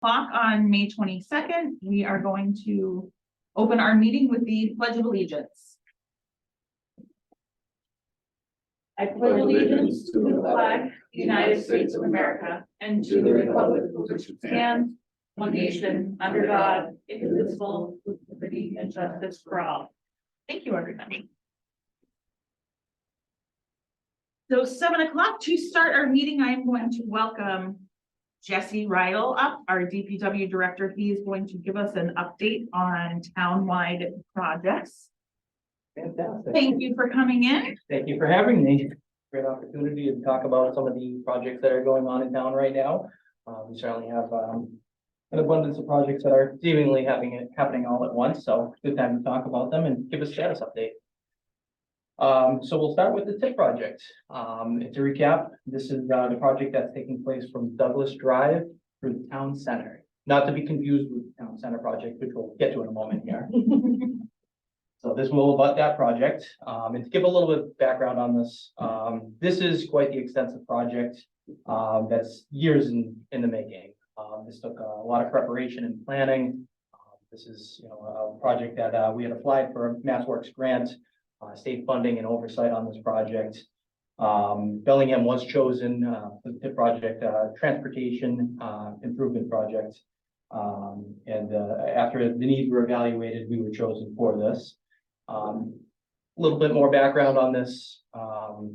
Clock on May 22nd, we are going to open our meeting with the Pledge of Allegiance. I pledge allegiance to the flag of the United States of America and to the republic for which it stands, one nation, under God, indivisible, with liberty and justice for all. Thank you, everybody. So 7 o'clock to start our meeting, I am going to welcome Jesse Rydell up, our DPW director. He is going to give us an update on townwide projects. Fantastic. Thank you for coming in. Thank you for having me. Great opportunity to talk about some of the projects that are going on in town right now. We certainly have an abundance of projects that are seemingly happening all at once. So good time to talk about them and give a status update. So we'll start with the TIP project. To recap, this is the project that's taking place from Douglas Drive through the town center. Not to be confused with the town center project, which we'll get to in a moment here. So this will about that project. And to give a little bit of background on this, this is quite the extensive project that's years in the making. This took a lot of preparation and planning. This is a project that we had applied for a MassWorks grant. State funding and oversight on this project. Bellingham was chosen for the project, transportation improvement project. And after the needs were evaluated, we were chosen for this. A little bit more background on this.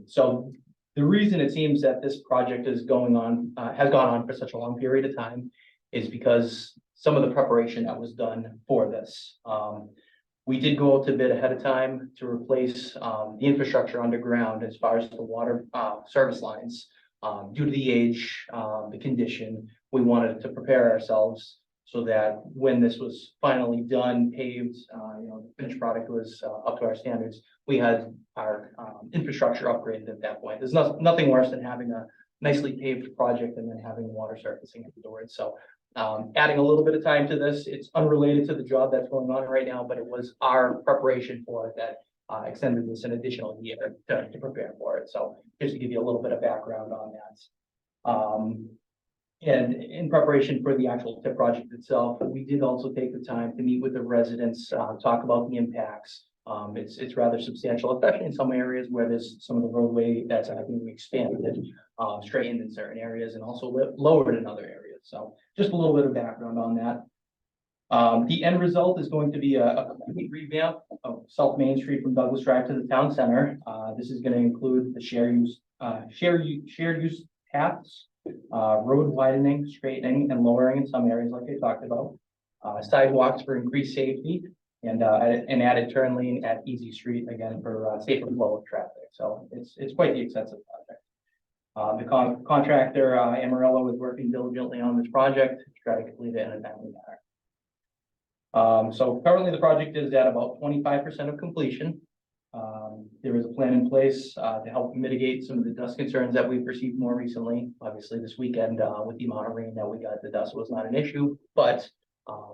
So the reason it seems that this project is going on, has gone on for such a long period of time is because some of the preparation that was done for this. We did go out to bid ahead of time to replace the infrastructure underground as far as the water service lines. Due to the age, the condition, we wanted to prepare ourselves so that when this was finally done, paved, the finished product was up to our standards. We had our infrastructure upgraded at that point. There's nothing worse than having a nicely paved project and then having water surfacing afterwards. So adding a little bit of time to this, it's unrelated to the job that's going on right now, but it was our preparation for it that extended this an additional year to prepare for it. So just to give you a little bit of background on that. And in preparation for the actual TIP project itself, we did also take the time to meet with the residents, talk about the impacts. It's rather substantial, especially in some areas where there's some of the roadway that's being expanded, straightened in certain areas and also lowered in other areas. So just a little bit of background on that. The end result is going to be a complete revamp of South Main Street from Douglas Drive to the town center. This is going to include the shared use paths, road widening, straightening, and lowering in some areas like I talked about, sidewalks for increased safety, and an added turn lane at Easy Street again for safer flow of traffic. So it's quite the extensive project. The contractor, Amarillo, is working diligently on this project to try to complete it in a timely manner. So currently the project is at about 25% of completion. There is a plan in place to help mitigate some of the dust concerns that we've received more recently. Obviously this weekend with the amount of rain that we got, the dust was not an issue, but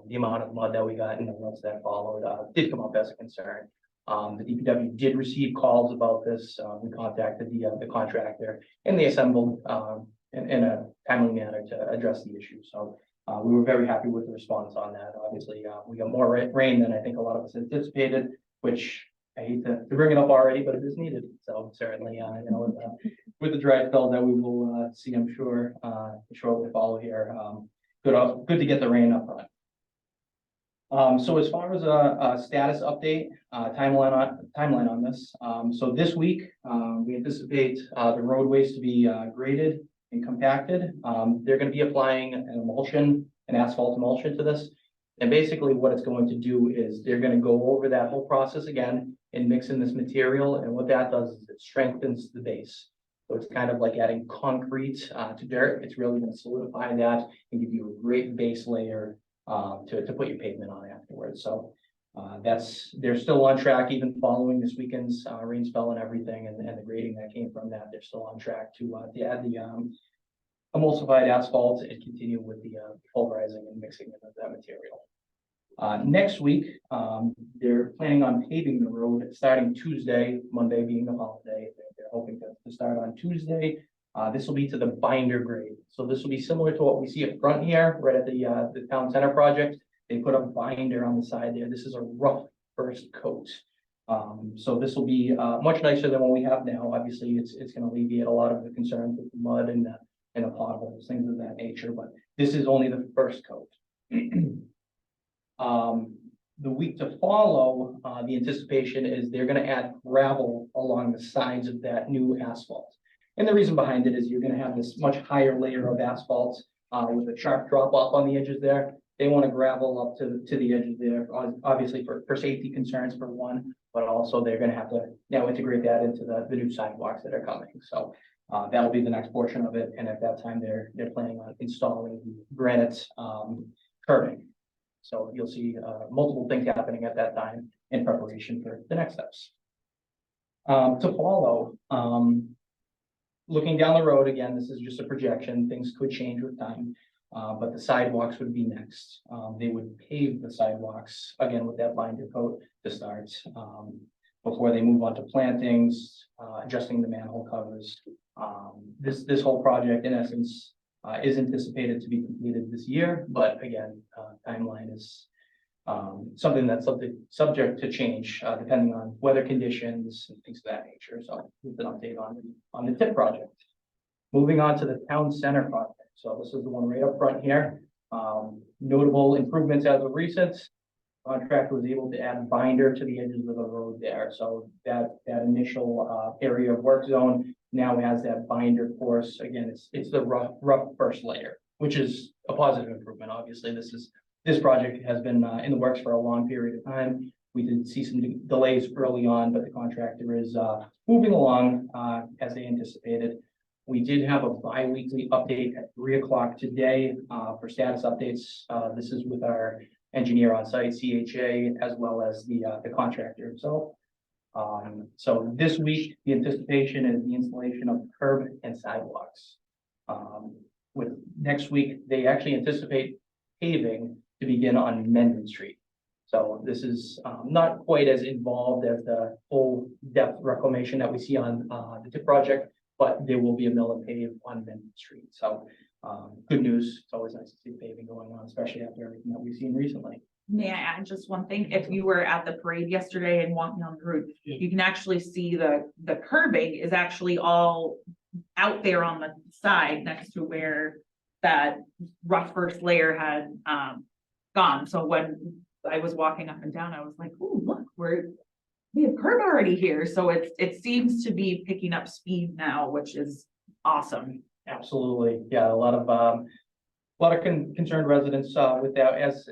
the amount of mud that we got and the months that followed did come up as a concern. The DPW did receive calls about this. We contacted the contractor and they assembled in a timely manner to address the issue. So we were very happy with the response on that. Obviously, we got more rain than I think a lot of us anticipated, which I hate to bring it up already, but it is needed. So certainly, with the dry spell that we will see, I'm sure, shortly follow here. Good to get the rain up front. So as far as a status update, timeline on this, so this week we anticipate the roadways to be graded and compacted. They're going to be applying an asphalt emulsion to this, and basically what it's going to do is they're going to go over that whole process again and mix in this material, and what that does is it strengthens the base. So it's kind of like adding concrete to dirt. It's really going to solidify that and give you a great base layer to put your pavement on afterwards. So they're still on track, even following this weekend's rain spell and everything, and the grading that came from that. They're still on track to add the emulsified asphalt and continue with the pulverizing and mixing of that material. Next week, they're planning on paving the road starting Tuesday, Monday being the holiday. They're hoping to start on Tuesday This will be to the binder grade. So this will be similar to what we see up front here, right at the town center project. They put a binder on the side there. This is a rough first coat. So this will be much nicer than what we have now. Obviously, it's going to alleviate a lot of the concerns with the mud and the potholes, things of that nature. But this is only the first coat. The week to follow, the anticipation is they're going to add gravel along the sides of that new asphalt. And the reason behind it is you're going to have this much higher layer of asphalt with a sharp drop off on the edges there. They want to gravel up to the edges there, obviously for safety concerns for one, but also they're going to have to now integrate that into the new sidewalks that are coming. So that'll be the next portion of it. And at that time, they're planning on installing granite curbing. So you'll see multiple things happening at that time in preparation for the next steps. To follow, looking down the road, again, this is just a projection. Things could change with time. But the sidewalks would be next. They would pave the sidewalks again with that binder coat to start before they move on to plantings, adjusting the manhole covers. This whole project, in essence, is anticipated to be completed this year. But again, timeline is something that's subject to change depending on weather conditions and things of that nature. So, with an update on the TIP project. Moving on to the town center project. So this is the one right up front here. Notable improvements as of recent. Contractor was able to add binder to the edges of the road there. So that initial area of work zone now has that binder course. Again, it's the rough first layer, which is a positive improvement. Obviously, this project has been in the works for a long period of time. We did see some delays early on, but the contractor is moving along as they anticipated. We did have a bi-weekly update at 3 o'clock today for status updates. This is with our engineer on site, CHA, as well as the contractor himself. So this week, the anticipation is the installation of curb and sidewalks. With next week, they actually anticipate paving to begin on Mendon Street. So this is not quite as involved as the full depth reclamation that we see on the TIP project, but there will be a mill and pave on Mendon Street. So good news. It's always nice to see paving going on, especially after everything that we've seen recently. May I add just one thing? If you were at the parade yesterday and walking on the road, you can actually see the curbing is actually all out there on the side next to where that rough first layer had gone. So when I was walking up and down, I was like, "Oh, look, we have curb already here." So it seems to be picking up speed now, which is awesome. Absolutely, yeah. A lot of concerned residents with that. As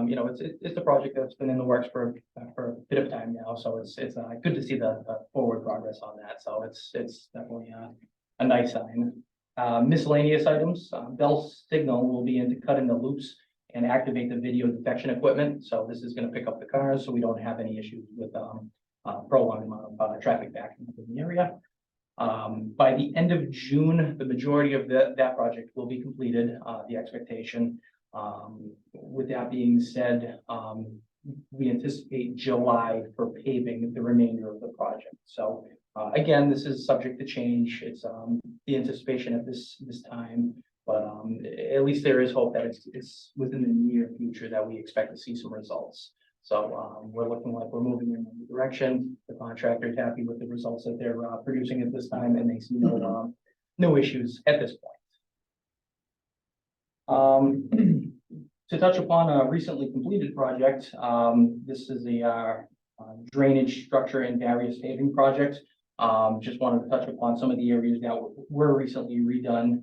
you know, it's a project that's been in the works for a bit of time now. So it's good to see the forward progress on that. So it's definitely a nice sign. Miscellaneous items. Bell Signal will be in to cut in the loops and activate the video detection equipment. So this is going to pick up the cars, so we don't have any issues with prolonged amount of traffic backing up in the area. By the end of June, the majority of that project will be completed, the expectation. With that being said, we anticipate July for paving the remainder of the project. So again, this is subject to change. It's the anticipation at this time, but at least there is hope that it's within the near future that we expect to see some results. So we're looking like we're moving in the direction. The contractor is happy with the results that they're producing at this time, and they see no issues at this point. To touch upon a recently completed project, this is a drainage structure and various paving project. Just wanted to touch upon some of the areas that were recently redone,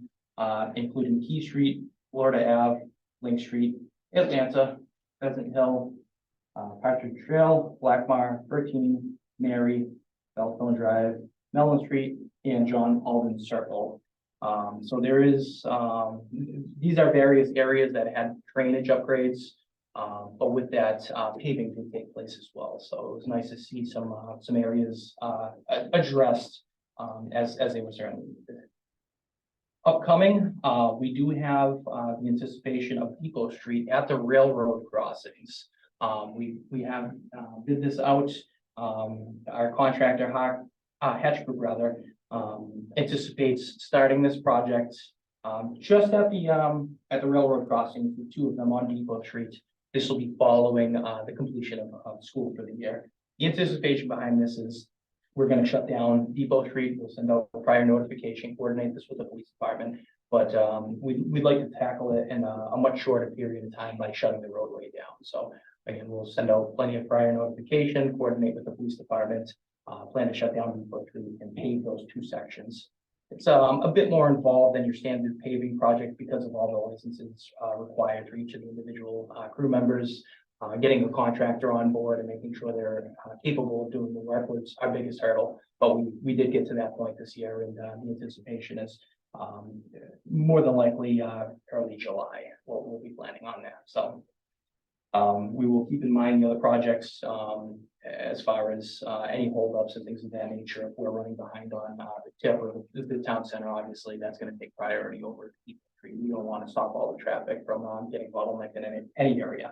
including Key Street, Florida Ave, Link Street, Atlanta, Pheasant Hill, Partridge Trail, Blackmar, 13, Mary, Bellstone Drive, Mellon Street, and John Alden Circle. So there is, these are various areas that had drainage upgrades, but with that, paving can take place as well. So it was nice to see some areas addressed as they were certainly needed. Upcoming, we do have the anticipation of Depot Street at the railroad crossings. We have bid this out. Our contractor, Hatch Group rather, anticipates starting this project just at the railroad crossing, the two of them on Depot Street. This will be following the completion of school for the year. The anticipation behind this is we're going to shut down Depot Street. We'll send out a prior notification, coordinate this with the police department, but we'd like to tackle it in a much shorter period of time by shutting the roadway down. So again, we'll send out plenty of prior notification, coordinate with the police department, plan to shut down Depot Street and pave those two sections. It's a bit more involved than your standard paving project because of all the licenses required for each of the individual crew members. Getting a contractor on board and making sure they're capable of doing the work was our biggest hurdle. But we did get to that point this year, and the anticipation is more than likely early July. We'll be planning on that. So we will keep in mind the other projects as far as any holdups and things of that nature. If we're running behind on the tip or the town center, obviously that's going to take priority over Depot Street. We don't want to stop all the traffic from getting bottlenecked in any area.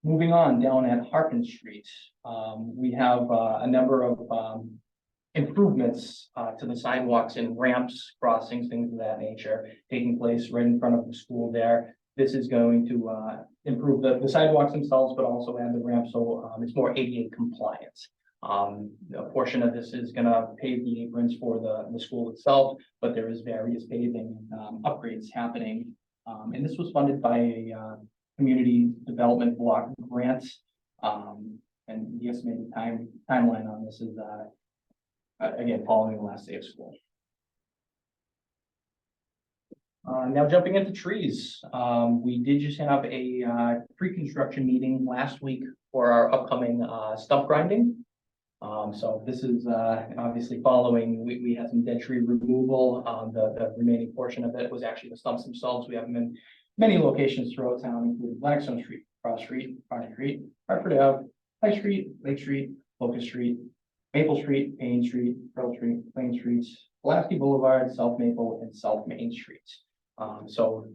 Moving on down at Harkin Street, we have a number of improvements to the sidewalks and ramps, crossings, things of that nature taking place right in front of the school there. This is going to improve the sidewalks themselves, but also add the ramp so it's more ADA compliant. A portion of this is going to pave the aprons for the school itself, but there is various paving upgrades happening. And this was funded by a community development block grants. And the estimated timeline on this is again following the last day of school. Now jumping into trees, we did just have a pre-construction meeting last week for our upcoming stump grinding. So this is obviously following, we had some dead tree removal. The remaining portion of it was actually the stumps themselves. We have them in many locations throughout town, including Blackstone Street, Cross Street, Park Street, Hartford Ave, High Street, Lake Street, Locust Street, Maple Street, Payne Street, Pearl Street, Plain Streets, Pulaski Boulevard, South Maple, and South Main Street. So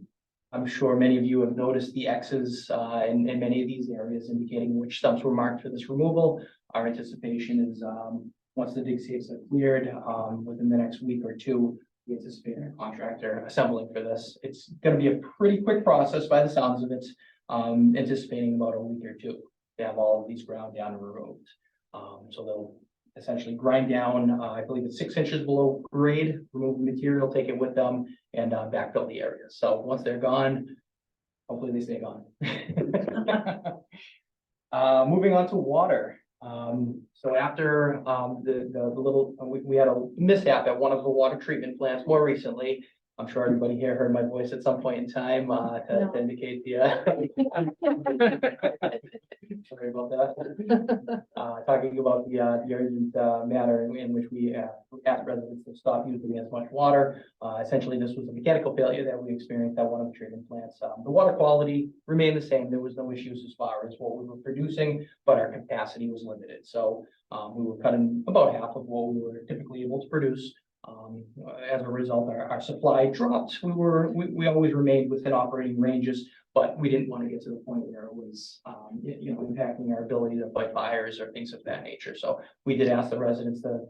I'm sure many of you have noticed the X's in many of these areas indicating which stumps were marked for this removal. Our anticipation is once the dig safes are cleared within the next week or two, we anticipate a contractor assembling for this. It's going to be a pretty quick process by the sounds of it, anticipating about a week or two to have all of these ground down and removed. So they'll essentially grind down, I believe it's 6 inches below grade, remove the material, take it with them, and backfill the area. So once they're gone, hopefully they stay gone. Moving on to water. So after the little, we had a mishap at one of the water treatment plants more recently. I'm sure everybody here heard my voice at some point in time to indicate the sorry about that. Talking about the urgent matter in which we asked residents to stop using as much water. Essentially, this was a mechanical failure that we experienced at one of the treatment plants. The water quality remained the same. There was no issues as far as what we were producing, but our capacity was limited. So we were cutting about half of what we were typically able to produce. As a result, our supply dropped. We always remained within operating ranges, but we didn't want to get to the point where it was, impacting our ability to fight fires or things of that nature. So we did ask the residents to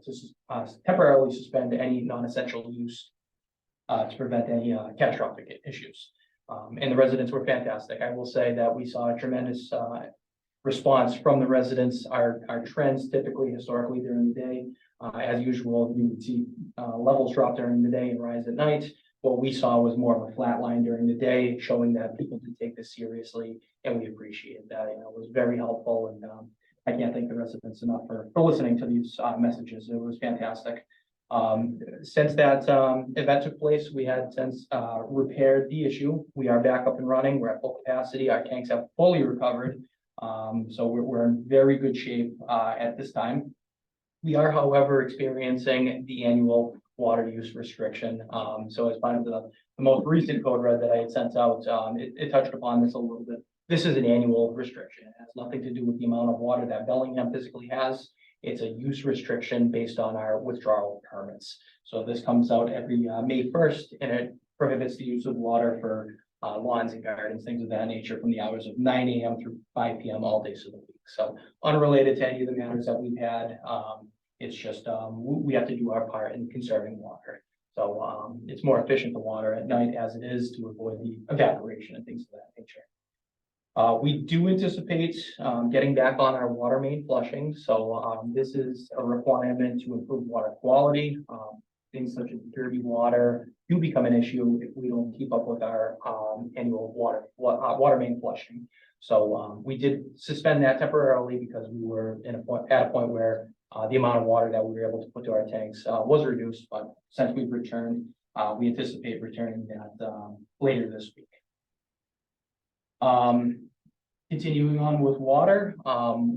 temporarily suspend any non-essential use to prevent any catastrophic issues. And the residents were fantastic. I will say that we saw a tremendous response from the residents. Our trends typically historically during the day. As usual, you would see levels drop during the day and rise at night. What we saw was more of a flat line during the day, showing that people did take this seriously, and we appreciate that. It was very helpful, and I can't thank the residents enough for listening to these messages. It was fantastic. Since that event took place, we had since repaired the issue. We are back up and running. We're at full capacity. Our tanks have fully recovered, so we're in very good shape at this time. We are, however, experiencing the annual water use restriction. So as part of the most recent code red that I had sent out, it touched upon this a little bit. This is an annual restriction. It has nothing to do with the amount of water that Bellingham physically has. It's a use restriction based on our withdrawal permits. So this comes out every May 1st, and it prohibits the use of water for lawns and gardens, things of that nature, from the hours of 9 a.m. through 5 p.m. all days of the week. So unrelated to any of the matters that we've had, It's just, we have to do our part in conserving water. So, it's more efficient to water at night as it is to avoid the evaporation and things of that nature. We do anticipate, getting back on our water main flushing. So, this is a requirement to improve water quality. Things such as dirty water do become an issue if we don't keep up with our, annual water main flushing. So, we did suspend that temporarily because we were at a point where the amount of water that we were able to put to our tanks was reduced, but since we've returned, we anticipate returning that later this week. Continuing on with water,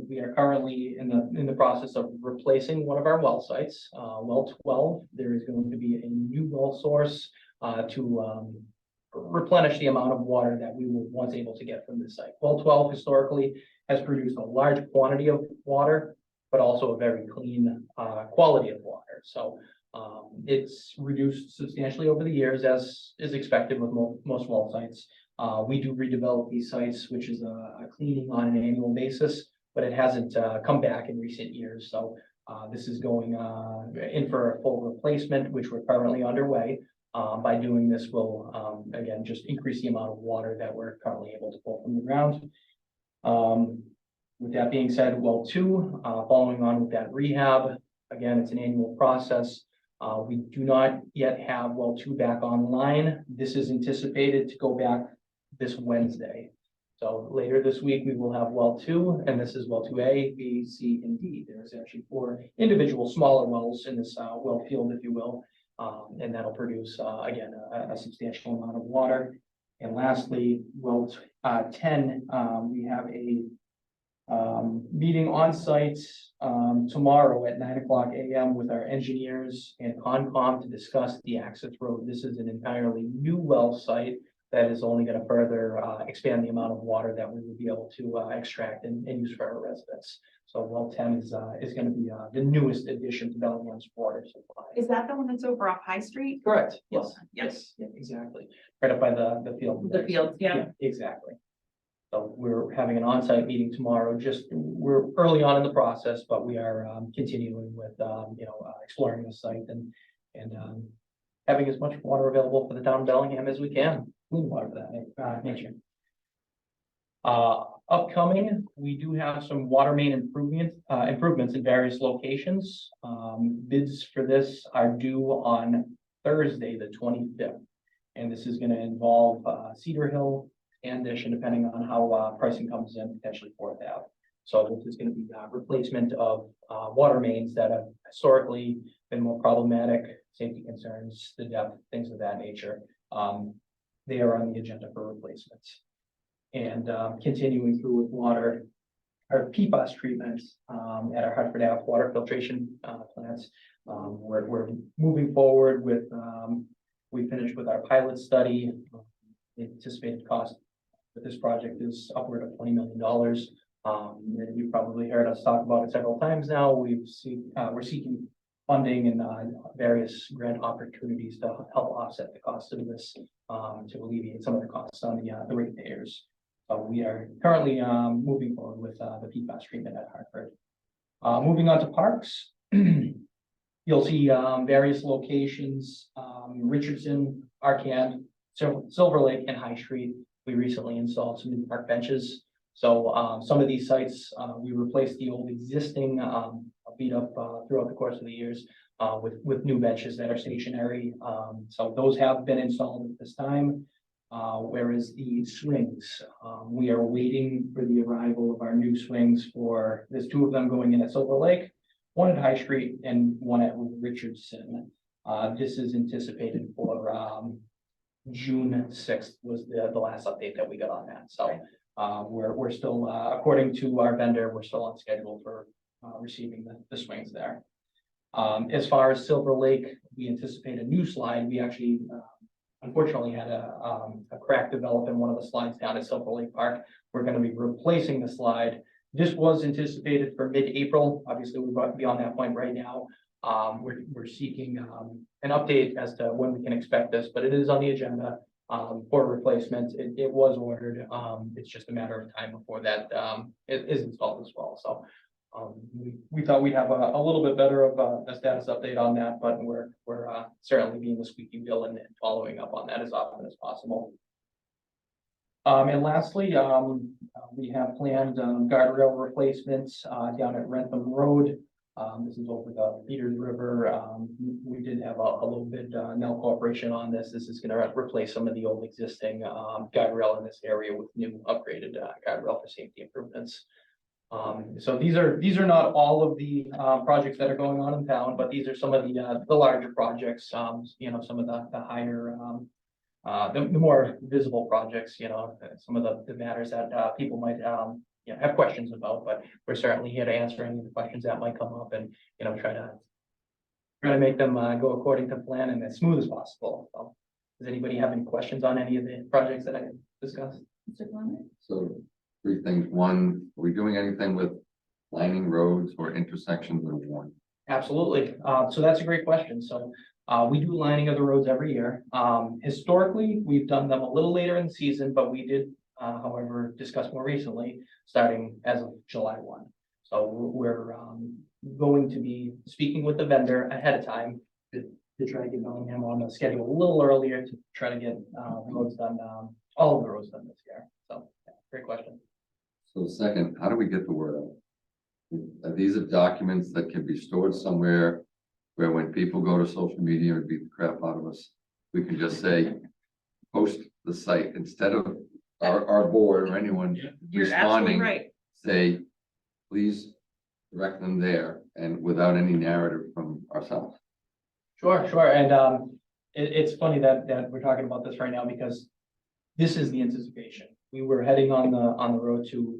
we are currently in the process of replacing one of our well sites, well 12. There is going to be a new well source to replenish the amount of water that we were once able to get from this site. Well 12 historically has produced a large quantity of water, but also a very clean quality of water. So it's reduced substantially over the years, as is expected with most well sites. We do redevelop these sites, which is a cleaning on an annual basis, but it hasn't come back in recent years. So this is going in for a full replacement, which we're currently underway. By doing this, we'll again just increase the amount of water that we're currently able to pull from the ground. With that being said, well 2, following on with that rehab, again, it's an annual process. We do not yet have well 2 back online. This is anticipated to go back this Wednesday. So later this week, we will have well 2, and this is well 2A, B, C, and D. There's actually 4 individual smaller wells in this well field, if you will, and that'll produce, again, a substantial amount of water. And lastly, well 10, we have a meeting on site tomorrow at 9:00 a.m. with our engineers and Concom to discuss the access road. This is an entirely new well site that is only going to further expand the amount of water that we will be able to extract and use for our residents. So well 10 is going to be the newest addition to Bellingham's water supply. Is that the one that's over off High Street? Correct. Yes. Yes. Yeah, exactly. Right up by the field. The fields, yeah. Exactly. So we're having an on-site meeting tomorrow. We're early on in the process, but we are continuing with exploring the site and having as much water available for the town of Bellingham as we can. Clean water for that nature. Upcoming, we do have some water main improvements in various locations. Bids for this are due on Thursday, the 25th. And this is going to involve Cedar Hill, Standish, and depending on how pricing comes in, potentially 4th Ave. So this is going to be replacement of water mains that have historically been more problematic, safety concerns, the depth, things of that nature. They are on the agenda for replacements. And continuing through with water, our PFAS treatments at our Hartford Ave water filtration plants. We're moving forward with, we finished with our pilot study. The anticipated cost for this project is upward of $20 million. And you've probably heard us talk about it several times now. We're seeking funding and various grant opportunities to help offset the cost of this, to alleviate some of the costs on the ratepayers. We are currently moving forward with the PFAS treatment at Hartford. Moving on to parks, you'll see various locations, Richardson, Arcand, Silver Lake, and High Street. We recently installed some new park benches. So some of these sites, we replaced the old existing beat up throughout the course of the years with new benches that are stationary. So those have been installed at this time. Whereas the swings, we are waiting for the arrival of our new swings there's 2 of them going in at Silver Lake, 1 at High Street and 1 at Richardson. This is anticipated for June 6th was the last update that we got on that. So we're still, according to our vendor, we're still on schedule for receiving the swings there. As far as Silver Lake, we anticipate a new slide. We actually unfortunately had a crack develop in one of the slides down at Silver Lake Park. We're going to be replacing the slide. This was anticipated for mid-April. Obviously, we're beyond that point right now. We're seeking an update as to when we can expect this, but it is on the agenda for replacement. It was ordered. It's just a matter of time before that it is installed as well. So We thought we'd have a little bit better of a status update on that, but we're certainly being the squeaky wheel and following up on that as often as possible. And lastly, we have planned guardrail replacements down at Rentham Road. This is over the Peters River. We did have a little bit Nell Corporation on this. This is going to replace some of the old existing guardrail in this area with new upgraded guardrail for safety improvements. So these are not all of the projects that are going on in town, but these are some of the larger projects. You know, some of the higher the more visible projects. You know, some of the matters that people might have questions about. But we're certainly here to answer any of the questions that might come up, and try to make them go according to plan and as smooth as possible. So, does anybody have any questions on any of the projects that I discussed? So 3 things. 1, are we doing anything with lining roads or intersections of one? Absolutely. So that's a great question. So we do lining of the roads every year. Historically, we've done them a little later in the season, but we did, however, discuss more recently, starting as of July 1. So we're going to be speaking with the vendor ahead of time to try to get Bellingham on the schedule a little earlier to try to get roads done, all of the roads done this year. So yeah, great question. So second, how do we get the word out? These are documents that can be stored somewhere where when people go to social media and beat the crap out of us, we can just say, post the site instead of our board or anyone You're absolutely responding, right. say, please direct them there, and without any narrative from ourselves. Sure. And it's funny that we're talking about this right now, because this is the anticipation. We were heading on the road to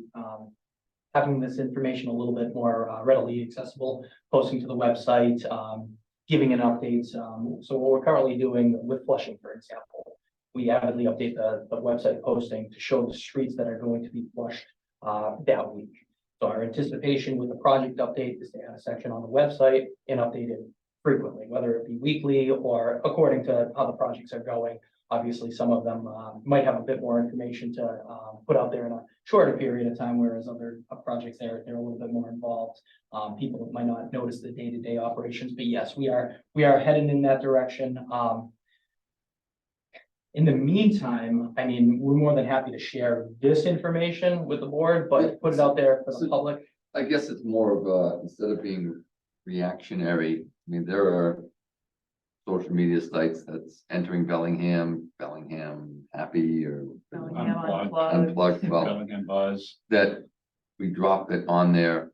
having this information a little bit more readily accessible, posting to the website, giving an update. So what we're currently doing with Flushing, for example, we avidly update the website posting to show the streets that are going to be flushed that week. So our anticipation with the project update is to add a section on the website and update it frequently, whether it be weekly or according to how the projects are going. Obviously, some of them might have a bit more information to put out there in a shorter period of time, whereas other projects they're a little bit more involved. People might not notice the day-to-day operations, but yes, we are heading in that direction. In the meantime, I mean, we're more than happy to share this information with the board, but put it out there for the public. I guess it's more of a, instead of being reactionary, I mean, there are social media sites that's entering Bellingham happy or Bellingham unplugged, well, Bellingham Buzz. that we drop it on there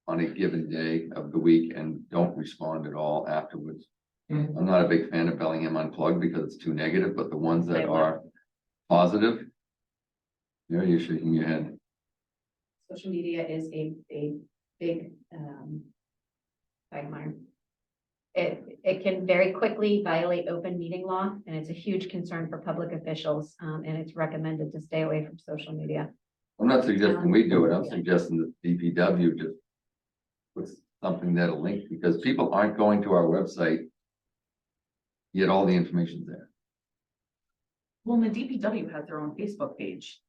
on a given day of the week and don't respond at all afterwards. Mhm. I'm not a big fan of Bellingham Unplugged because it's too negative, but the ones that are positive, you're shaking your head. Social media is a big quagmire. It can very quickly violate open meeting law, and it's a huge concern for public officials, and it's recommended to stay away from social media. I'm not suggesting we do it, I'm suggesting that DPW just puts something that'll link, because people aren't going to our website, yet all the information's there. Well, and the DPW has their own Facebook page.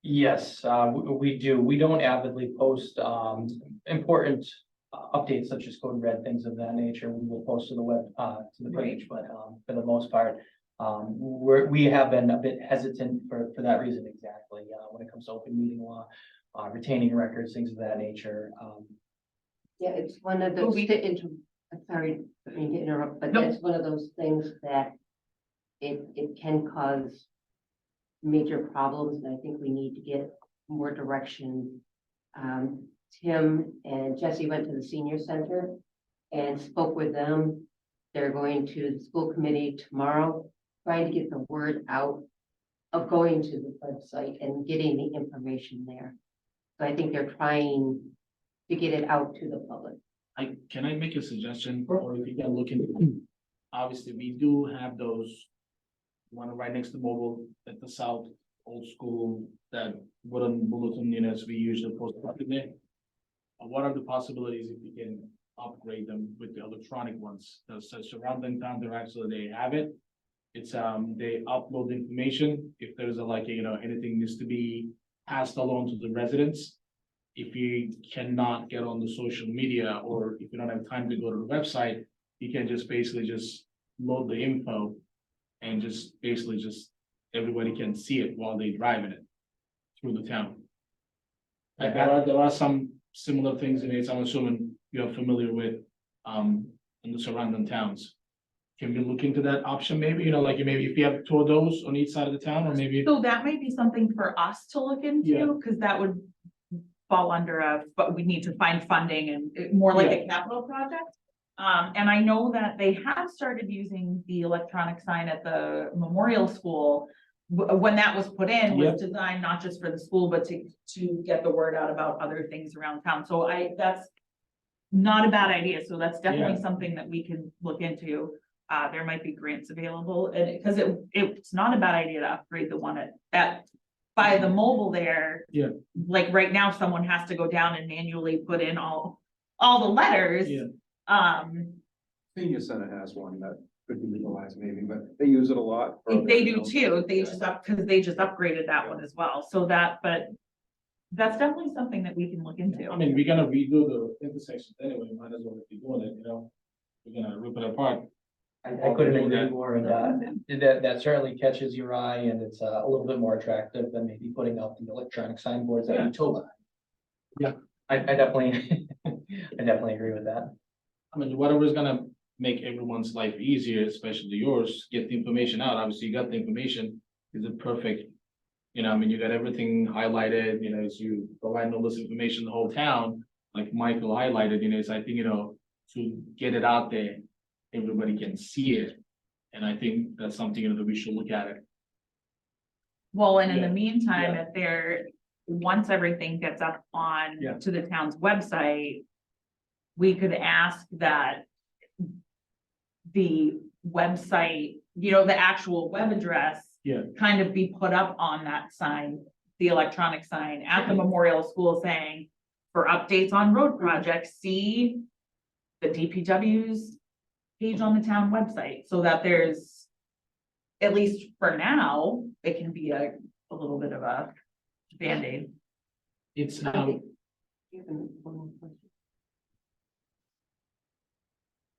Yes, we do. We don't avidly post important updates such as code red, things of that nature. We will post to the web to the page, but for the most part, we have been a bit hesitant for that reason exactly. When it comes to open meeting law, retaining records, things of that nature. Yeah, it's one of those, I'm sorry, I mean to interrupt, but it's one of those things that it can cause major problems, and I think we need to get more direction. Tim and Jesse went to the senior center and spoke with them. They're going to the school committee tomorrow, trying to get the word out of going to the website and getting the information there. So I think they're trying to get it out to the public. Can I make a suggestion, or if you can look into, obviously, we do have those one right next to mobile at the south, old school, that wooden bulletin units we usually post up there. What are the possibilities if we can upgrade them with the electronic ones? So surrounding town, they're actually, they have it. It's they upload information if there's a anything needs to be passed along to the residents. if you cannot get on the social media, or if you don't have time to go to the website, you can just basically just load the info and just basically just everybody can see it while they're driving it through the town. Like there are some similar things in it, I'm assuming you're familiar with, in the surrounding towns. Can we look into that option maybe, like maybe if you have two of those on each side of the town, or maybe, So that might be something for us to look Yeah. into, because that would fall under but we need to find funding and more like a capital project. And I know that they have started using the electronic sign at the memorial school. When that was put in, was designed not just for the school, but to get the word out about other things around town. So that's not a bad idea. So that's definitely something that we can look into. There might be grants available, and because it's not a bad idea to upgrade the one at by the mobile there. Yeah. Like right now, someone has to go down and manually put in all the letters. Yeah. Senior Center has one that could be utilized maybe, but they use it a lot. They do too. They just because they just upgraded that one as well. So but that's definitely something that we can look into. I mean, we're gonna redo the intersections anyway, might as well be doing it, we're gonna rip it apart. I couldn't agree more, and that certainly catches your eye, and it's a little bit more attractive than maybe putting up the electronic signboards that you told. Yeah. I definitely, I definitely agree with that. I mean, whatever's gonna make everyone's life easier, especially yours, get the information out. Obviously, you got the information. Is it perfect? I mean, you got everything highlighted, as you provide all this information, the whole town, like Michael highlighted, so I think, to get it out there, everybody can see it. And I think that's something that we should look at it. Well, and in the Yeah. meantime, Yeah. once everything gets up on Yeah. to the town's website, we could ask that the website, the actual web address Yeah. kind of be put up on that sign, the electronic sign at the memorial school saying, for updates on road projects, see the DPW's page on the town website, so that there's, at least for now, it can be a little bit of a Band-Aid. It's, You have one more question?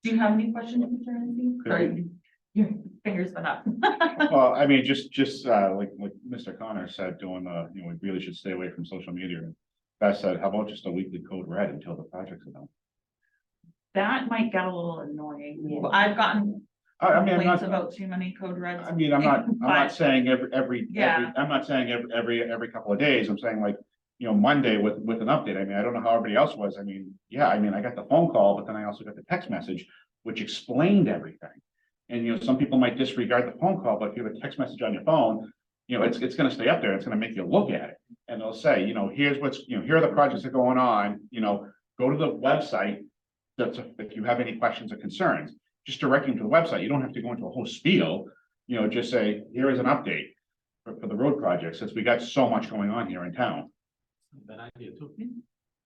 Do you have any questions, Mr. Lindsay? Sorry, your fingers been up. Well, I mean, just like Mr. Connor said, doing we really should stay away from social media. That said, how about just a weekly code red until the projects are done? That might get a little annoying. Yeah. I've gotten I mean, I'm complaints not, about too many code reds. I mean, I'm not But- saying every, Yeah. I'm not saying every couple of days. I'm saying like, Monday with an update. I mean, I don't know how everybody else was. I mean, yeah, I mean, I got the phone call, but then I also got the text message, which explained everything. And, some people might disregard the phone call, but if you have a text message on your phone, it's gonna stay up there. It's gonna make you look at it. And they'll say, here's here are the projects that are going on, go to the website. If you have any questions or concerns, just direct them to the website. You don't have to go into a whole spiel, just say, here is an update for the road project, since we got so much going on here in town. Bad idea too.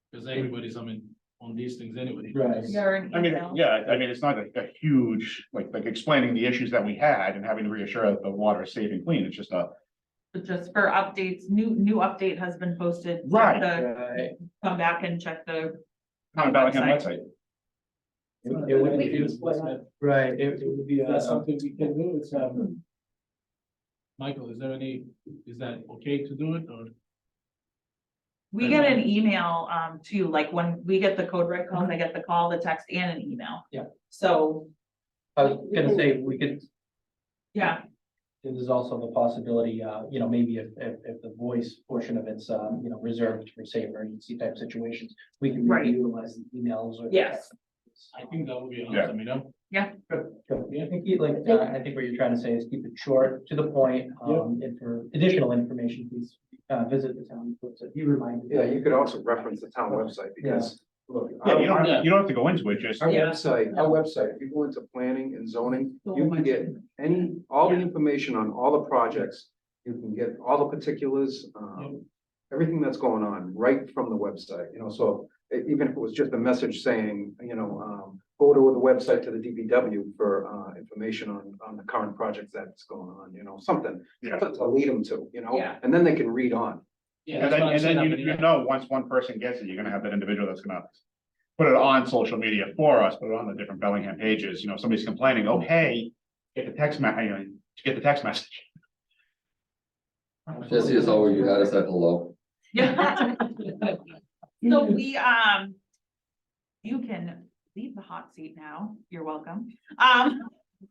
Because everybody's, on these things anyway. Right. You're an I mean, email. yeah, I mean, it's not a huge, like explaining the issues that we had and having to reassure that the water is safe and clean. It's just But just for updates, new update has been posted. Right. To come back and check the. Town of Bellingham website. It wouldn't be, right, it would be, That's something we can do, it's, Michael, is that okay to do it, or? We get an email, too, like when we get the code red calls, I get the call, the text and an email. Yeah. So, I was gonna say, we could, yeah, there's also the possibility, maybe if the voice portion of it's, reserved for say emergency type situations, we can Right. maybe utilize the emails or. yes, I think that would be Yeah. awesome, I think I think what you're trying to say is keep it short, to the point, and for additional information, please, visit the town, website. Be reminded. Yeah, you could also reference the town website because, look. Yeah, you Yeah. don't have to go into it, just. Our Yeah. website, if you go into planning and zoning, you can get all the information on all the projects. You can get all the particulars, everything that's going on right from the website, so even if it was just a message saying, go to the website to the DPW for information on the current projects that's going on, something. Yeah. Something to lead them to, Yeah. and then they can read on. Yeah, And that's then, what I'm and saying, then I mean, you know, once one person gets it, you're gonna have that individual that's gonna put it on social media for us, put it on the different Bellingham pages, you know, if somebody's complaining, oh, hey, get the text get the text message. Jesse, as always, you had us at hello. Yeah. So we, you can leave the hot seat now. You're welcome. Thank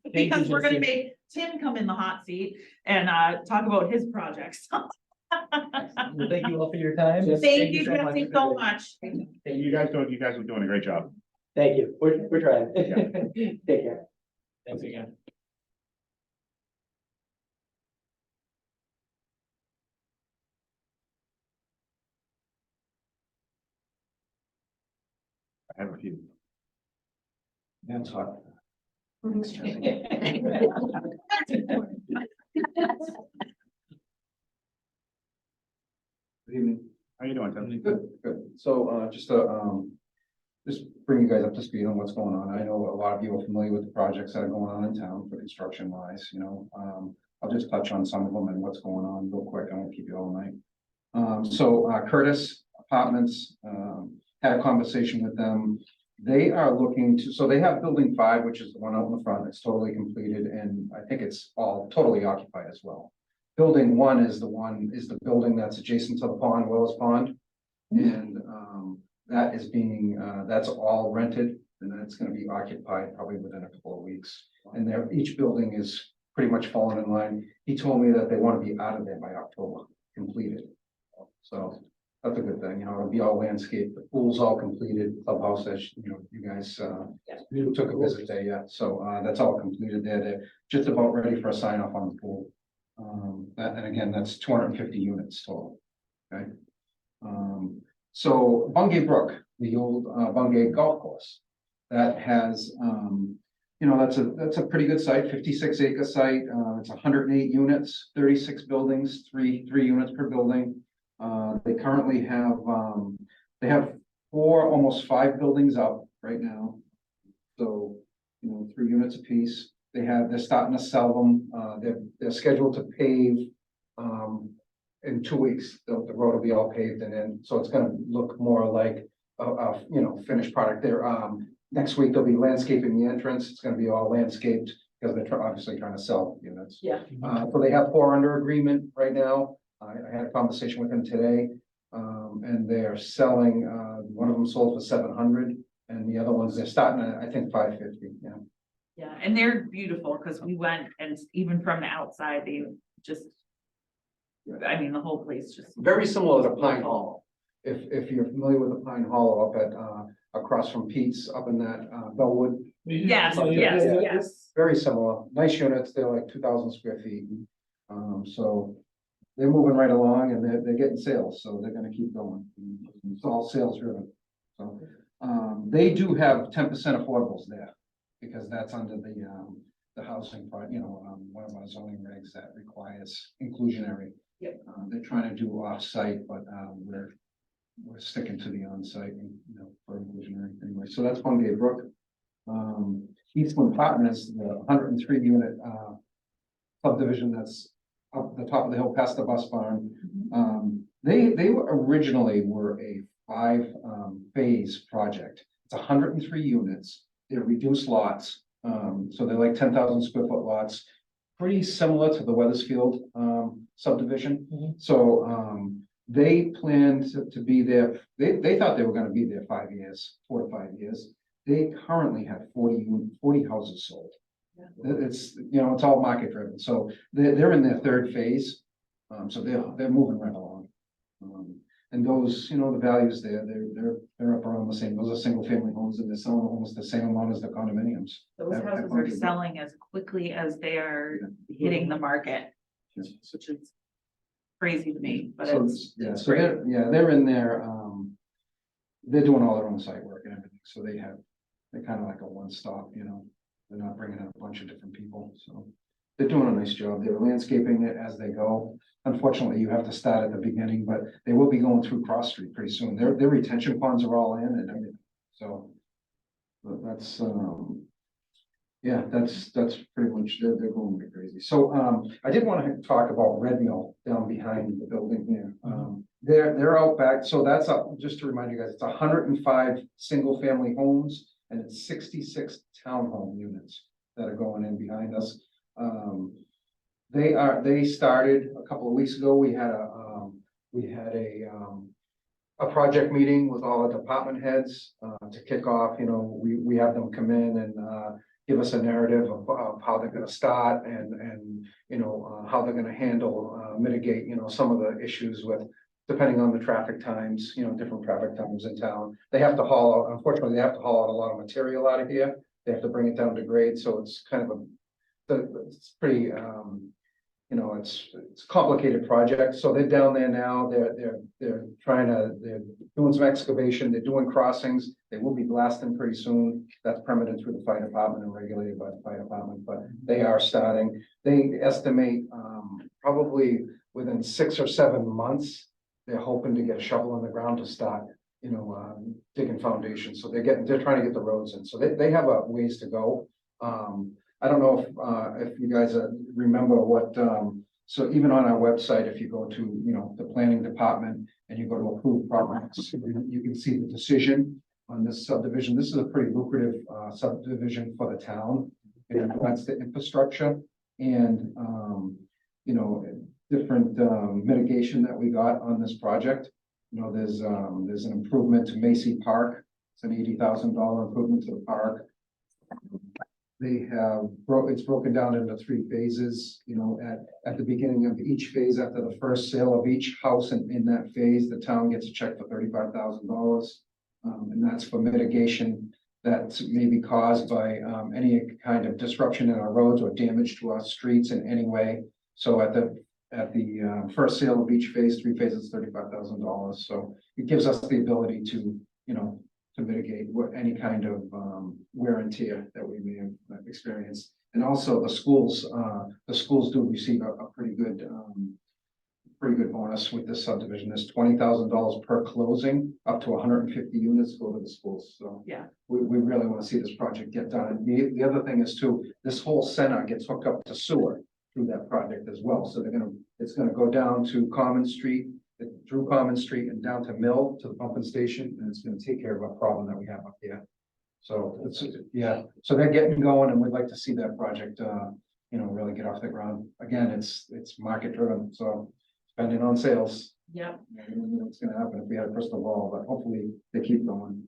you, Because we're gonna Jesse. make Tim come in the hot seat and, talk about his projects. Well, thank you all for your time. Yes. Thank you, Jesse, so much. You guys are doing a great job. Thank you. We're trying. Take care. Thanks again. I have a few. That's hot. Good evening. How you doing, Tim? Good, good. So, just to, just bring you guys up to speed on what's going on. I know a lot of you are familiar with the projects that are going on in town for construction wise, you know. I'll just touch on some of them and what's going on real quick. I won't keep you all night. Curtis Apartments, had a conversation with them. They are looking to, so they have building 5, which is the one out in the front. It's totally completed, and I think it's all totally occupied as well. Building 1 is the building that's adjacent to the pond, Wells Pond. And that is being, that's all rented, and then it's gonna be occupied probably within a couple of weeks. And each building is pretty much falling in line. He told me that they want to be out of there by October, completed. So that's a good thing, you know, it'll be all landscaped, the pool's all completed, clubhouse, as you know, you guys took a visit there, yeah. So that's all completed there. They're just about ready for a sign off on the pool. And again, that's 250 units total. Okay. So Bungay Brook, the old Bungay golf course, that has you know, that's a pretty good site, 56-acre site. It's 108 units, 36 buildings, three units per building. They currently have they have 4, almost 5 buildings up right now. So, you know, 3 units apiece. They're starting to sell them. They're scheduled to pave in 2 weeks. The road will be all paved, and then so it's going to look more like a you know, finished product. There next week they'll be landscaping the entrance. It's going to be all landscaped because they're obviously trying to sell units. Yeah. So they have 4 under agreement right now. I had a conversation with them today, and they're selling. One of them sold for 700, and the other ones they're starting at, I think, 550. Yeah. Yeah, and they're beautiful because we went and even from the outside, they just, I mean, the whole place just. Very similar to Pine Hollow. If you're familiar with the Pine Hollow up at across from Pete's up in that Bellwood. Yes, Yeah. yes. Very similar. Nice units. They're like 2,000 square feet. So they're moving right along, and they're getting sales, so they're going to keep going. It's all sales driven. So they do have 10% affordables there, because that's under the housing part, you know, one of our zoning regs that requires inclusionary. Yep. They're trying to do off-site, but we're sticking to the on-site, you know, for inclusionary anyway. So that's Bungay Brook. Eastland Partners, the 103 unit subdivision that's up the top of the hill past the bus barn. They originally were a 5 phase project. It's 103 units. They're reduced lots. So they're like 10,000 square foot lots, pretty similar to the Weathersfield subdivision. So they planned to be there. They thought they were going to be there 5 years, 4 to 5 years. They currently have 40 houses sold. It's, you know, it's all market driven. So they're in their 3rd phase. So they're moving right along. And those, you know, the values they're up around the same. Those are single family homes, and they're selling almost the same amount as the condominiums. Those houses are selling as quickly as they are hitting the market, which is crazy to me, but So, it's so they're in there. They're doing all their own site work and everything. So they're kind of like a one-stop, you know. They're not bringing in a bunch of different people, so they're doing a nice job. They're landscaping it as they go. Unfortunately, you have to start at the beginning, but they will be going through Cross Street pretty soon. Their retention ponds are all in and everything. So but that's yeah, that's pretty much they're going pretty crazy. So I did want to talk about Red Mill down behind the building here. They're out back, so that's up, just to remind you guys, it's 105 single-family homes, and it's 66 townhome units that are going in behind us. They started a couple of weeks ago, we had a project meeting with all the department heads, to kick off, we have them come in and, give us a narrative of how they're gonna start and, how they're gonna handle, mitigate, some of the issues with, depending on the traffic times, different traffic times in town. They have to haul out, unfortunately, they have to haul out a lot of material out of here. They have to bring it down to grade, so it's kind of it's pretty, it's a complicated project. So they're down there now, they're they're doing some excavation, they're doing crossings. They will be blasting pretty soon. That's permitted through the fire department and regulated by the fire department, but they are starting. They estimate, probably within 6 or 7 months, they're hoping to get a shovel in the ground to start, digging foundations. So they're trying to get the roads in. So they have a ways to go. I don't know if you guys remember what, so even on our website, if you go to, the planning department and you go to approved projects, you can see the decision on this subdivision. This is a pretty lucrative subdivision for the town. It provides the infrastructure and, different mitigation that we got on this project. There's an improvement to Macy Park. It's an $80,000 improvement to the park. They have it's broken down into 3 phases. At the beginning of each phase, after the first sale of each house in that phase, the town gets a check for $35,000. And that's for mitigation that may be caused by any kind of disruption in our roads or damage to our streets in any way. So at the first sale of each phase, 3 phases, $35,000. So it gives us the ability to, to mitigate any kind of wear and tear that we may have experienced. And also the schools do receive a pretty good bonus with this subdivision. There's $20,000 per closing, up to 150 units go to the schools. So Yeah. we really want to see this project get done. The other thing is too, this whole center gets hooked up to sewer through that project as well. So it's gonna go down to Common Street, through Common Street and down to Mill to the pumping station, and it's gonna take care of a problem that we have up here. So so they're getting going, and we'd like to see that project, really get off the ground. Again, it's market driven, so depending on sales. Yep. What's gonna happen if we had a crystal ball, but hopefully they keep going.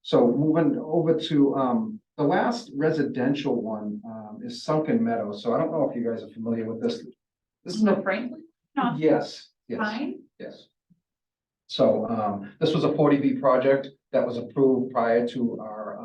So moving over to, the last residential one, is Sunken Meadow. So I don't know if you guys are familiar with this. This is The Franklin? No. Yes. Fine. Yes. So, this was a 40B project that was approved prior to our,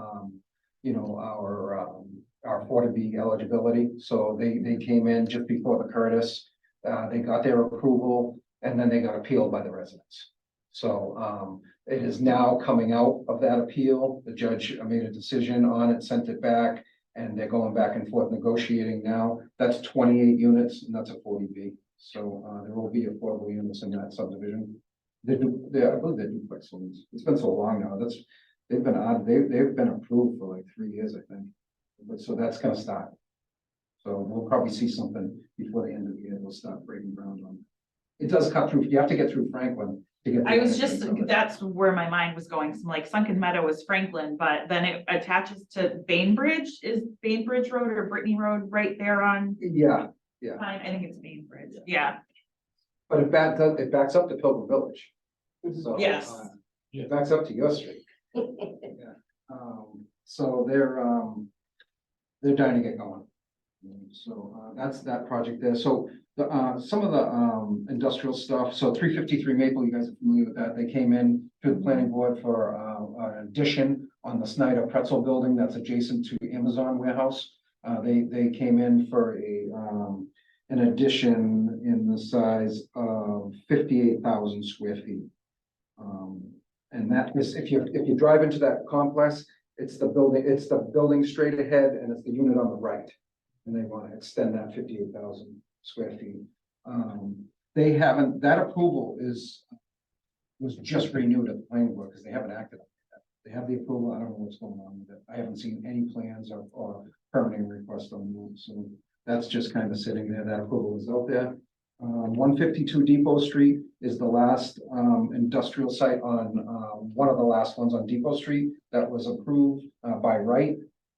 our 40B eligibility. So they came in just before the Curtis. They got their approval and then they got appealed by the residents. So, it is now coming out of that appeal. The judge made a decision on it, sent it back, and they're going back and forth negotiating now. That's 28 units and that's a 40B. So there will be affordable units in that subdivision. I believe they're duplex ones. It's been so long now. They've been approved for like 3 years, I think. But so that's gonna start. So we'll probably see something before the end of the year. We'll start breaking ground on it. It does cut through. You have to get through Franklin to get. I was just, that's where my mind was going. Some like Sunken Meadow is Franklin, but then it attaches to Bainbridge. Is Bainbridge Road or Brittany Road right there on? Yeah. I think it's Bainbridge. Yeah. But it backs up to Pilgrim Village. So, Yes. It backs up to your street. Yeah. So they're dying to get going. So that's that project there. So some of the industrial stuff. So 353 Maple, you guys are familiar with that. They came in to the planning board for an addition on the Snyder Pretzel building that's adjacent to Amazon warehouse. They came in for an addition in the size of 58,000 square feet. And that is, if you drive into that complex, it's the building straight ahead and it's the unit on the right. And they want to extend that 58,000 square feet. They haven't, that approval was just renewed at the planning board because they haven't acted on it. They have the approval. I don't know what's going on with it. I haven't seen any plans or permitting requests on that. So that's just kind of sitting there. That approval is out there. 152 Depot Street is the last, industrial site on, one of the last ones on Depot Street that was approved, by right.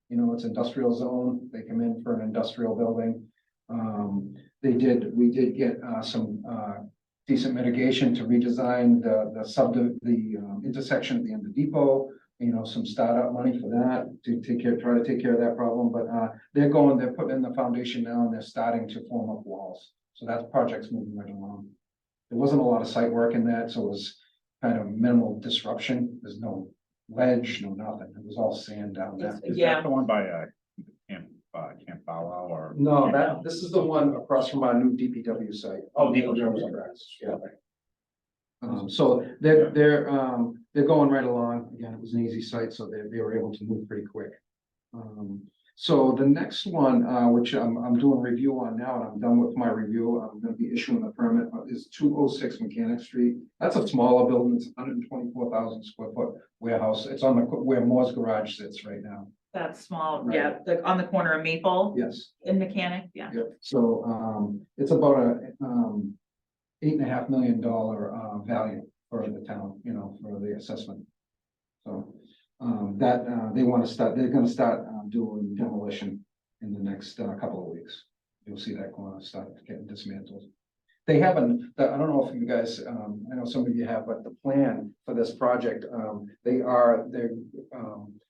You know, it's industrial zone. They come in for an industrial building. We did get, some, decent mitigation to redesign the intersection at the end of Depot. You know, some startup money for that to try to take care of that problem, but, they're putting in the foundation now and they're starting to form up walls. So that project's moving right along. There wasn't a lot of site work in that, so it was kind of minimal disruption. There's no ledge, no nothing. It was all sand down there. Is Yeah. that the one by, Camp Bow Wow or? No, this is the one across from our new DPW site. Oh, DPW. Yeah. So they're going right along. Again, it was an easy site, so they were able to move pretty quick. So the next one, which I'm doing review on now, and I'm done with my review, I'm gonna be issuing the permit, is 206 Mechanic Street. That's a smaller building. It's 124,000 square foot warehouse. It's on where Moore's Garage sits right now. That's small, Right. yeah, like on the corner of Maple Yes. and Mechanic, yeah. Yep, so, it's about a, $8.5 million, value for the town, you know, for the assessment. So, they're gonna start, doing demolition in the next, couple of weeks. You'll see that corner start getting dismantled. They haven't, I don't know if you guys, I know some of you have, but the plan for this project,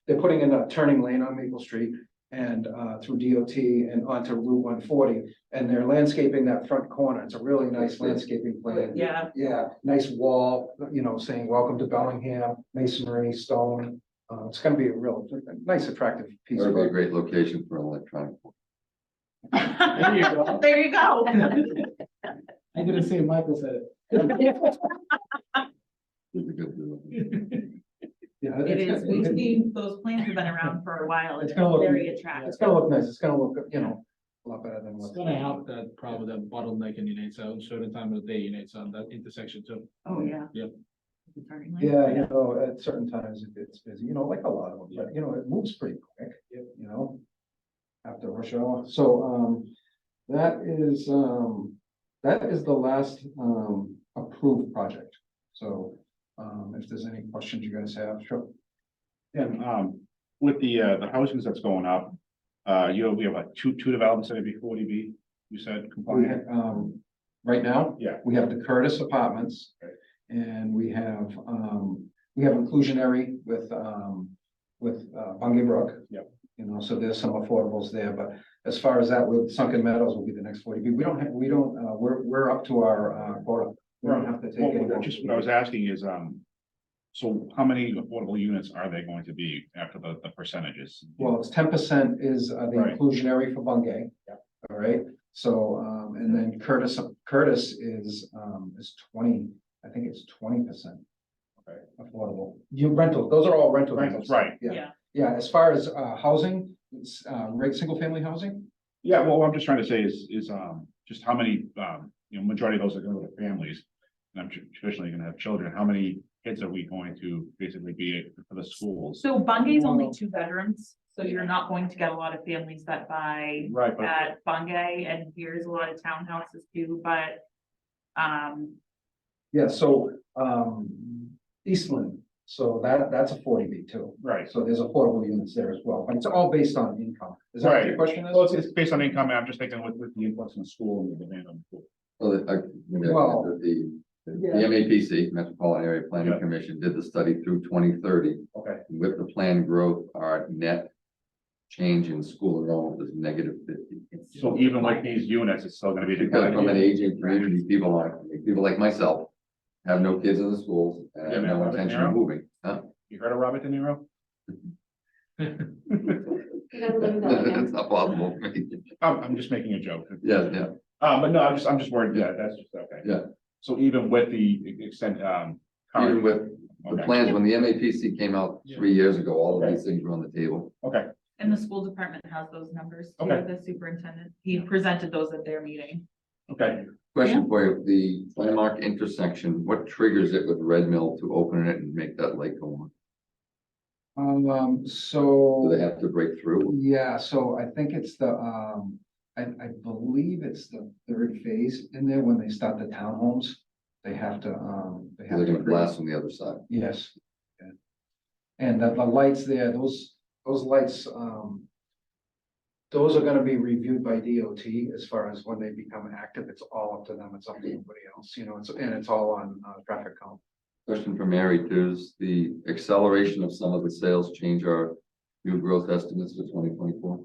they're putting in a turning lane on Maple Street and through DOT and onto Route 140, and they're landscaping that front corner. It's a really nice landscaping plan. Yeah, Yeah, nice wall, you know, saying welcome to Bellingham, masonry, stone. It's gonna be a real nice, attractive piece That of would be a work. great location for an electronic. There you go. there you go. I didn't say Michael said it. It's a good deal. Yeah, It is, we've it's seen, those plans have been around for a while, It's it's gonna look- very attractive. gonna look nice. It's gonna look, you know, a lot better than It's what. gonna help that probably that bottleneck in United, so certain time of the day, United, on that intersection too. Oh, yeah. Yep. The turning lane. Yeah, you know, at certain times it's busy, you know, like a lot of them, but you know, it moves pretty quick, you know. After rush hour, so, that is the last, approved project. So, if there's any questions you guys have, sure. And, with the housings that's going up, we have like two developments that would be 40B, you said We compliant? have, right now, Yeah. we have the Curtis Apartments. Okay. And we have inclusionary with Bungay Brook. Yep. You know, so there's some affordables there, but as far as that, with Sunken Meadows will be the next 40B. We're up to our quota. We don't have to take any Well, more. just what I was asking is, so how many affordable units are they going to be after the percentages? Well, it's 10% is the Right. inclusionary for Bungay. Yep. All right, so, and then Curtis is 20, I think it's 20%. Okay. Affordable. Those are all rental. Rentals, units. right. Yeah, Yeah. yeah, as far as housing, it's single family housing. Yeah, well, what I'm just trying to say is just how many, majority of those are going to families. And I'm traditionally gonna have children. How many kids are we going to basically be for the schools? So Bungay's only 2 bedrooms, so you're not going to get a lot of families that buy Right, but at Bungay, and here's a lot of townhouses too, but. Yeah, so Eastland, so that's a 40B too. right. So there's affordable units there as well, but it's all based on income. Is that what your Right. question is? Well, it's based on income, and I'm just thinking with the influx in the school and the demand on the school. Well, the MAPC, Metropolitan Area Planning Yeah. Commission, did the study through 2030. Okay. With the planned growth, our net change in school enrollment is -50. So even with these units, it's still gonna be. Because from an aging community, people like myself have no kids in the schools and have no intention of moving. Huh? You heard of Robert De Niro? It's not possible. for me. I'm just making a joke. Yeah, yeah. But no, I'm just worried, yeah, that's just, okay. Yeah. So even with the extent, Even current, with the okay, plans, when the MAPC came out 3 years ago, all of these things were on the table. okay, And the school department has those numbers, too, Okay. the superintendent, he presented those at their meeting. okay. Question for you, the landmark intersection, what triggers it with Red Mill to open it and make that light go on? Do So. they have to break through? Yeah, so I I believe it's the third phase in there when they start the townhomes. They have to, They're gonna blast on the other side. Yes. Yeah. And the lights there, those lights, those are gonna be reviewed by DOT as far as when they become active. It's all up to them. It's up to nobody else, you know, it's all on, traffic count. Question for Mary, does the acceleration of some of the sales change our new growth estimates for 2024?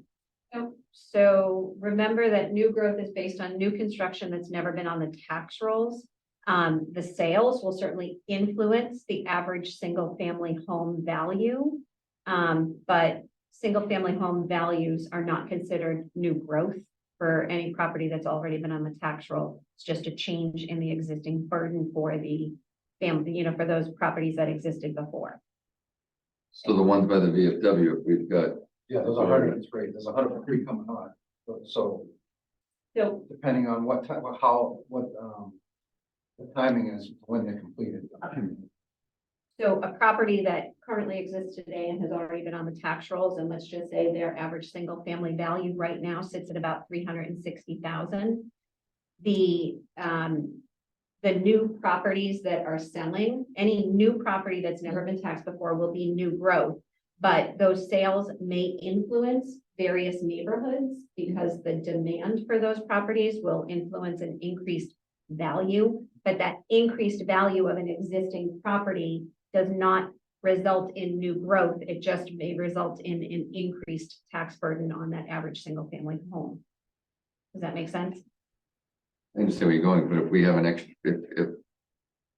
So remember that new growth is based on new construction that's never been on the tax rolls. The sales will certainly influence the average single-family home value. But single-family home values are not considered new growth for any property that's already been on the tax roll. It's just a change in the existing burden for the family, you know, for those properties that existed before. So the ones by the VFW, if we've got, Yeah, there's 103, there's 103 coming on. So So depending on what time, the timing is when they're completed. So a property that currently exists today and has already been on the tax rolls, and let's just say their average single family value right now sits at about 360,000. The new properties that are selling, any new property that's never been taxed before will be new growth. But those sales may influence various neighborhoods because the demand for those properties will influence an increased value. But that increased value of an existing property does not result in new growth. It just may result in an increased tax burden on that average single family home. Does that make sense? I understand where you're going, but if we have an extra, if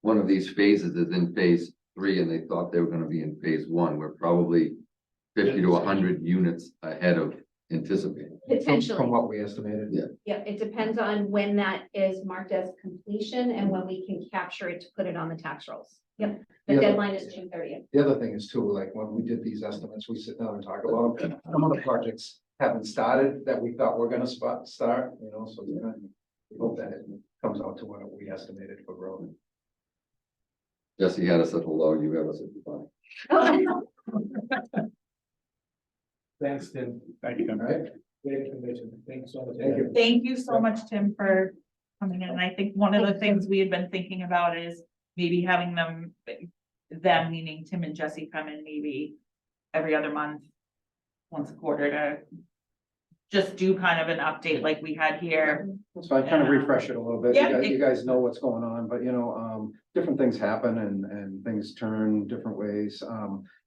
one of these phases is in phase 3 and they thought they were gonna be in phase 1, we're probably 50 to 100 units ahead of anticipated. Potentially. From what we estimated. Yeah. Yeah, it depends on when that is marked as completion and when we can capture it to put it on the tax rolls. Yep, the Yeah. deadline is June 30th. The other thing is too, like when we did these estimates, we sit down and talk about them. Some of the projects haven't started that we thought were gonna start, you know, so we hope that it comes out to what we estimated for growth. Jesse had us at the low, you have us at the high. Thanks, Tim. Thank you, Tim. All right, Great information. Thanks so much. thank you. Thank you so much, Tim, for coming in. And I think one of the things we had been thinking about is maybe having them meaning Tim and Jesse come in maybe every other month, once a quarter to just do kind of an update like we had here. So I kind of refresh it a little bit. Yeah. You guys know what's going on, but you know, different things happen and things turn different ways.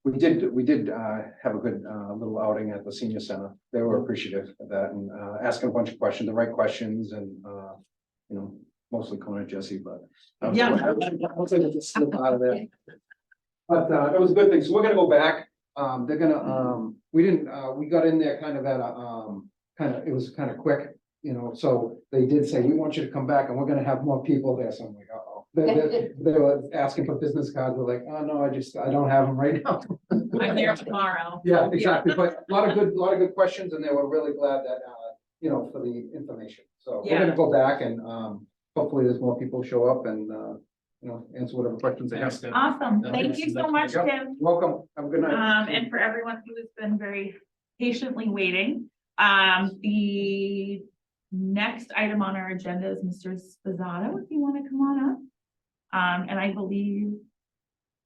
We did have a good little outing at the senior center. They were appreciative of that and asking a bunch of questions, the right questions, and you know, mostly calling it Jesse, but Yeah. I was able to slip out of there. But it was a good thing. So we're gonna go back. They're gonna we got in there kind of at a it was kind of quick, you know, so they did say, we want you to come back and we're gonna have more people there. So I'm like, uh-oh. They were asking for business cards. We're like, oh no, I don't have them right now. I'm there tomorrow. Yeah, exactly. But a lot of good questions, and they were really glad that, you know, for the information. So we're gonna go back and, hopefully there's more people show up and, you know, answer whatever questions they have. Thanks, Tim. Awesome. No, Thank you so much, Yep. Tim. Welcome. Have a good night. And for everyone who has been very patiently waiting, the next item on our agenda is Mr. Spizzato, if you want to come on up. And I believe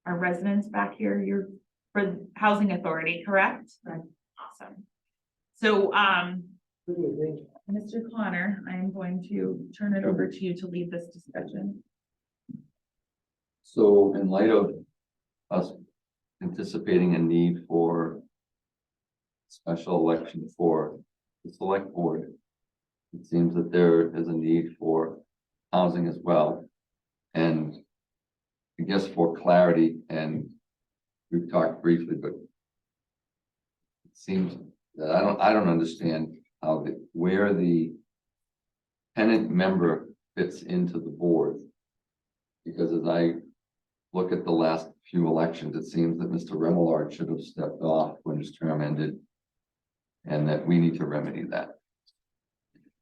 our residents back here, you're for Housing Authority, correct? Right. Awesome. So, Mr. Connor, I am going to turn it over to you to lead this discussion. So in light of us anticipating a need for special election for the select board, it seems that there is a need for housing as well. And I guess for clarity, and we've talked briefly, but it seems that I don't understand how where the tenant member fits into the board. Because as I look at the last few elections, it seems that Mr. Remillard should have stepped off when his term ended. And that we need to remedy that.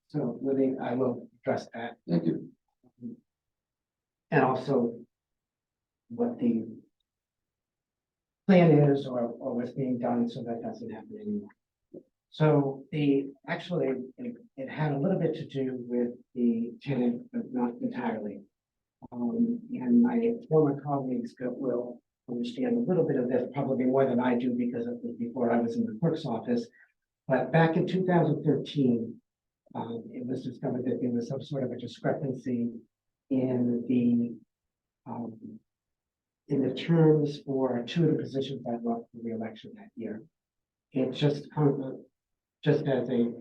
So Libby, I will address that, Thank you. and also what the plan is or what's being done so that doesn't happen anymore. So actually, it had a little bit to do with the tenant, but not entirely. And my former colleagues will understand a little bit of this, probably more than I do, because it was before I was in the clerk's office. But back in 2013, it was discovered that there was some sort of a discrepancy in the terms for two of the positions that were up for re-election that year. It just as a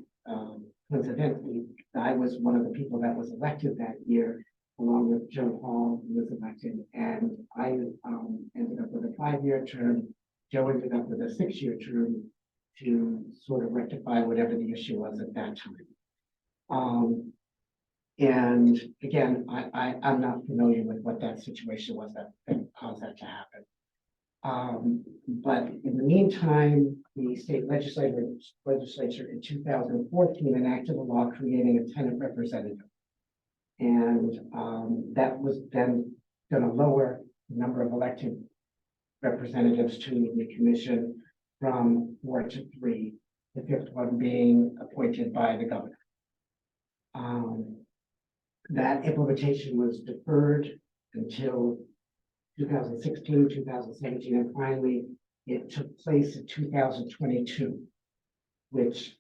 coincidentally, I was one of the people that was elected that year, along with Joe Hall, who was elected, and I ended up with a 5-year term. Joe ended up with a 6-year term to sort of rectify whatever the issue was at that time. And again, I'm not familiar with what that situation was that caused that to happen. But in the meantime, the state legislature in 2014 enacted a law creating a tenant representative. And that was then going to lower the number of elected representatives to the commission from 4 to 3, the 5th one being appointed by the governor. That implementation was deferred until 2016, 2017, and finally it took place in 2022, which Is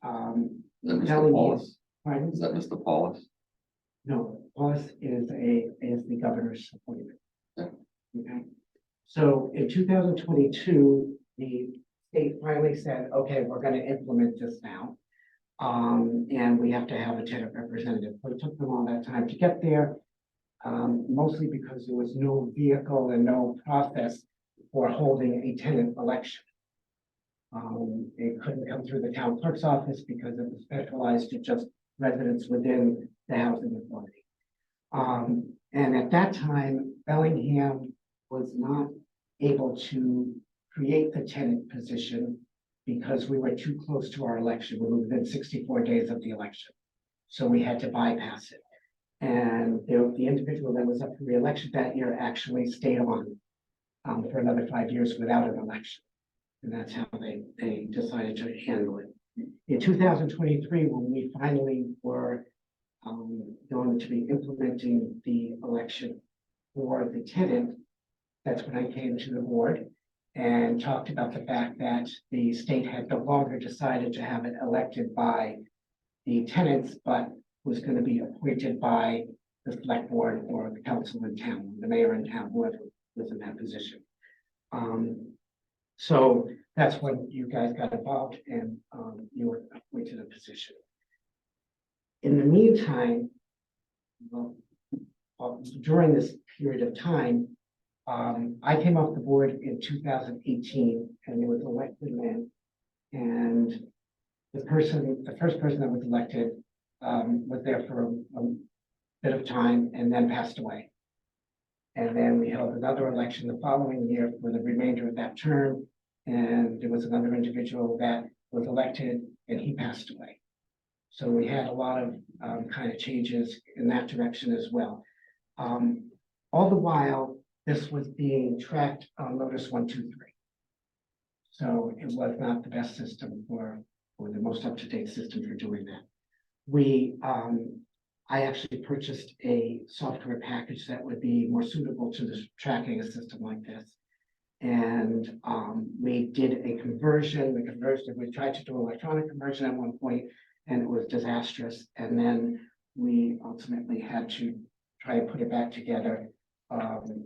that Mr. Paulus? Pardon? Is that Mr. Paulus? No, Paulus is the governor's appointment. Yeah. Okay, so in 2022, the state finally said, okay, we're going to implement this now. And we have to have a tenant representative, but it took them all that time to get there. Mostly because there was no vehicle and no process for holding a tenant election. It couldn't come through the town clerk's office because it was specialized to just residents within the housing authority. And at that time, Bellingham was not able to create the tenant position because we were too close to our election. We were within 64 days of the election. So we had to bypass it. And the individual that was up for re-election that year actually stayed on for another 5 years without an election. And that's how they decided to handle it. In 2023, when we finally were going to be implementing the election for the tenant, that's when I came to the board and talked about the fact that the state had no longer decided to have it elected by the tenants, but was going to be appointed by the select board or the council in town, the mayor in town, whoever was in that position. So that's when you guys got involved and you were appointed a position. In the meantime, well, during this period of time, I came off the board in 2018 and there was an elected man, and the first person that was elected was there for a bit of time and then passed away. And then we held another election the following year for the remainder of that term. And there was another individual that was elected and he passed away. So we had a lot of kind of changes in that direction as well. All the while, this was being tracked on Lotus 123. So it was not the best system or the most up-to-date system for doing that. I actually purchased a software package that would be more suitable to this tracking a system like this. And we did a conversion. We tried to do electronic conversion at one point, and it was disastrous. And then we ultimately had to try to put it back together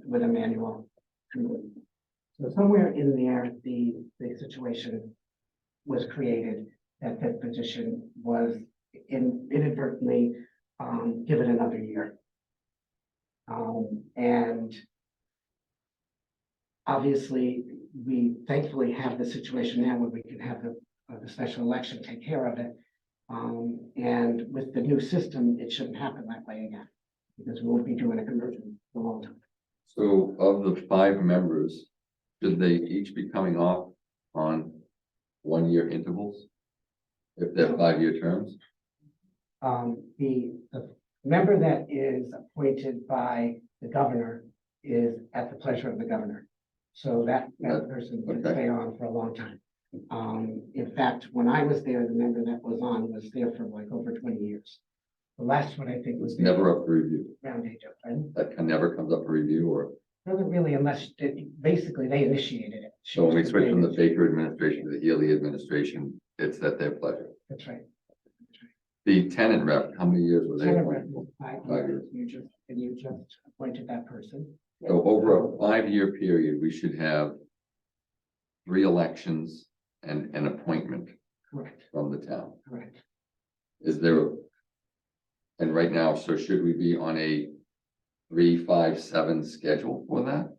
with a manual. So somewhere in there, the situation was created that that position was inadvertently given another year. And obviously, we thankfully have the situation now where we can have the special election take care of it. And with the new system, it shouldn't happen that way again, because we won't be doing a conversion for a long time. So of the 5 members, should they each be coming off on 1-year intervals? If they're 5-year terms? The member that is appointed by the governor is at the pleasure of the governor. So that person can Okay. stay on for a long time. In fact, when I was there, the member that was on was there for like over 20 years. The last one, I think, was It's never up for review. around age of, and That can never comes up for review, or doesn't really unless, basically, they initiated it. so when we switch from the Baker administration to the Healy administration, it's at their pleasure. That's right. The tenant rep, how many years were they? Tenant appointed rep for? was 5 5 years. You just appointed that person. So over a 5-year period, we should have 3 elections and an appointment Correct, from the town. correct. Is there? And right now, so should we be on a 3-5-7 schedule for that?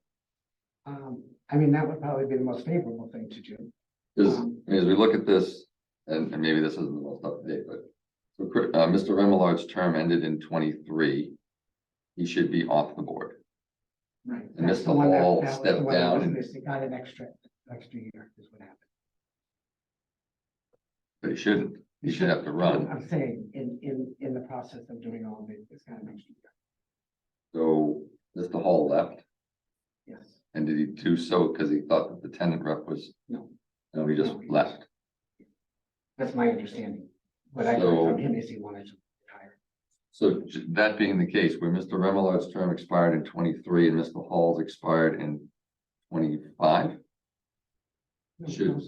I mean, that would probably be the most favorable thing to do. Because as we look at this, and maybe this isn't the most up to date, but so Mr. Remillard's term ended in 23. He should be off the board. Right. And That's Mr. the one that- Hall that was stepped the one that down was and- missing. Got an extra year is what happened. But he shouldn't. He should have to run. I'm saying in the process of doing all of it, it's got an extra year. So Mr. Hall left, Yes, and did he do so because he thought that the tenant rep was? No. No, he just No, he left. that's my understanding. What I heard So- from him is he wanted to retire. So that being the case, where Mr. Remillard's term expired in 23 and Mr. Hall's expired in 25? Shoot.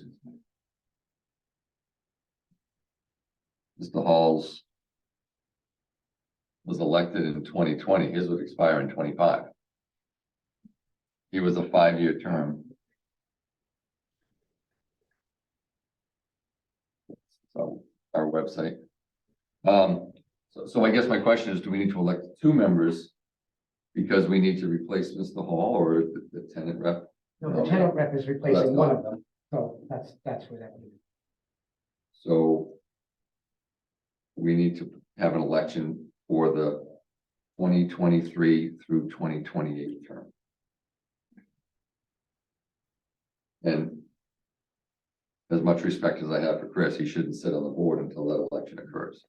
Mr. Hall's was elected in 2020, his would expire in 25. He was a 5-year term. So our website. So I guess my question is, do we need to elect 2 members? Because we need to replace Mr. Hall or the tenant rep? No, the tenant rep is replacing That's one not- of them, so that's where that would be. So we need to have an election for the 2023 through 2028 term. And as much respect as I have for Chris, he shouldn't sit on the board until that election occurs.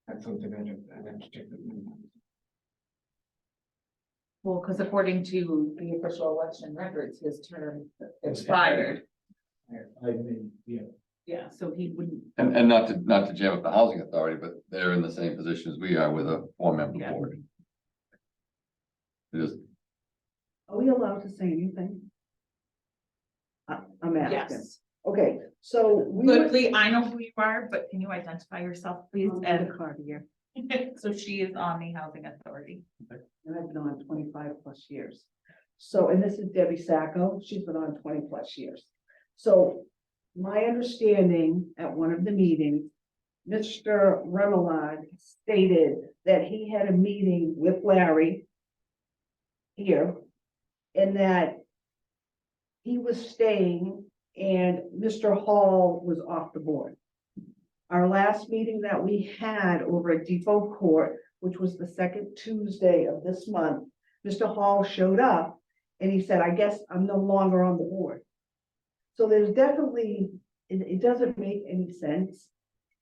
That's something I'd have to check with them. Well, because according to the official election records, his term expired. I mean, yeah. Yeah, so he wouldn't. And not to jam up the housing authority, but they're in the same position as we are with a 4-member Yeah. board. It is, Are we allowed to say anything? I'm asking. Yes. Okay, so we. Good, Lee, I know who you are, but can you identify yourself, please? And And a card here, so she is on the housing authority. and I've been on 25+ years. So, and this is Debbie Sacco, she's been on 20+ years. So my understanding at one of the meetings, Mr. Remillard stated that he had a meeting with Larry here, and that he was staying and Mr. Hall was off the board. Our last meeting that we had over at Depot Court, which was the second Tuesday of this month, Mr. Hall showed up and he said, I guess I'm no longer on the board. So there's definitely, it doesn't make any sense.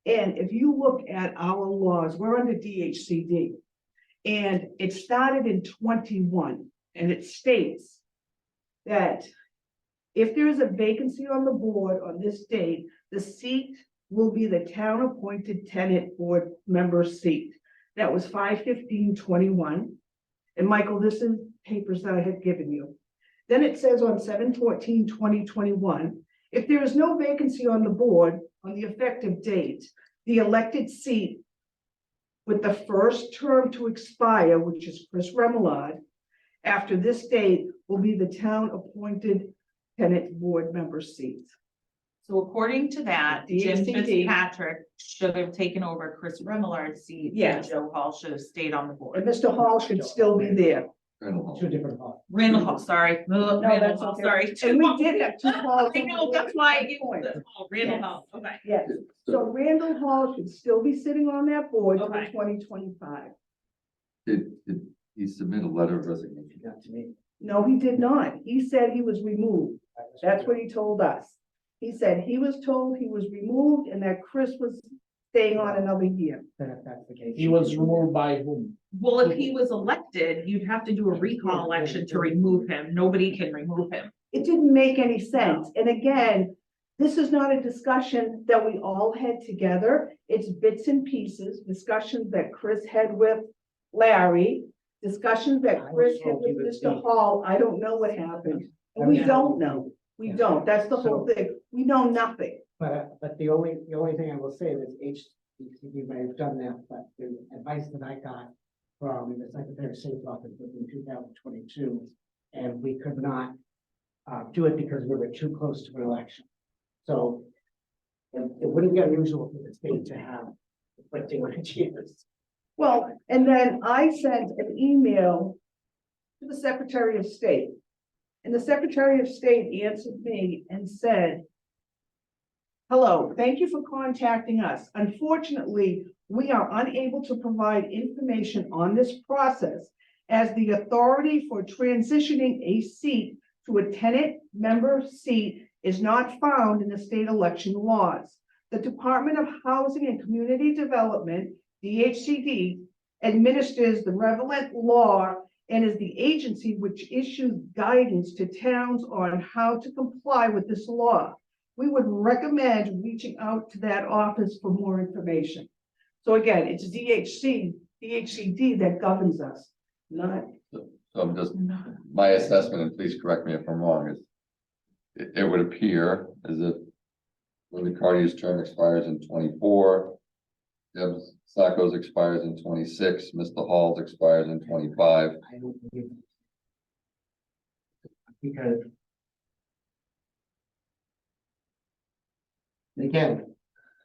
And if you look at our laws, we're under DHCD. And it started in 21, and it states that if there is a vacancy on the board on this date, the seat will be the town appointed tenant board member seat. That was 5/15/21. And Michael, this is papers that I had given you. Then it says on 7/14/2021, if there is no vacancy on the board on the effective date, the elected seat with the first term to expire, which is Chris Remillard, after this date will be the town appointed tenant board member seat. So according to that, Jim DHCD. Fitzpatrick should have taken over Chris Remillard's seat. and Yes. Joe Hall should have stayed on the And board. Mr. Hall should still be there. Randall Hall. 2 different halls. Randall Hall, sorry. Randall that's Hall, okay. sorry. And we did have 2 Halls. I know, that's why I gave you Point. the, Randall Yes. Hall, okay. Yes, so Randall Hall should still be sitting on that board for Okay. 2025. Did he submit a letter of resignation? Not to me. No, he did not. He said he was removed. That's what he told us. He said he was told he was removed and that Chris was staying on another year. Then if that's the case. He was removed by whom? Well, if he was elected, you'd have to do a recall election to remove him. Nobody can remove him. It didn't make any sense. And again, this is not a discussion that we all had together. It's bits and pieces, discussions that Chris had with Larry, discussions that Chris had with Mr. Hall. I don't know what happened. And we don't know. We don't. That's the whole thing. We know nothing. But the only thing I will say is HDC may have done that, but the advice that I got from the Secretary of State's office was in 2022, and we could not do it because we were too close to an election. So it wouldn't be unusual for the state to have conflicting ideas. Well, and then I sent an email to the Secretary of State. And the Secretary of State answered me and said, "Hello, thank you for contacting us. Unfortunately, we are unable to provide information on this process as the authority for transitioning a seat to a tenant member seat is not found in the state election laws. The Department of Housing and Community Development, DHCD, administers the relevant law and is the agency which issues guidance to towns on how to comply with this law. We would recommend reaching out to that office for more information." So again, it's DHCD that governs us, not. So I'm just, my assessment, and please correct me if I'm wrong, is it would appear as if Linda Cartier's term expires in 24, Deb Sacco's expires in 26, Mr. Hall's expires in 25. I don't believe it. Because again,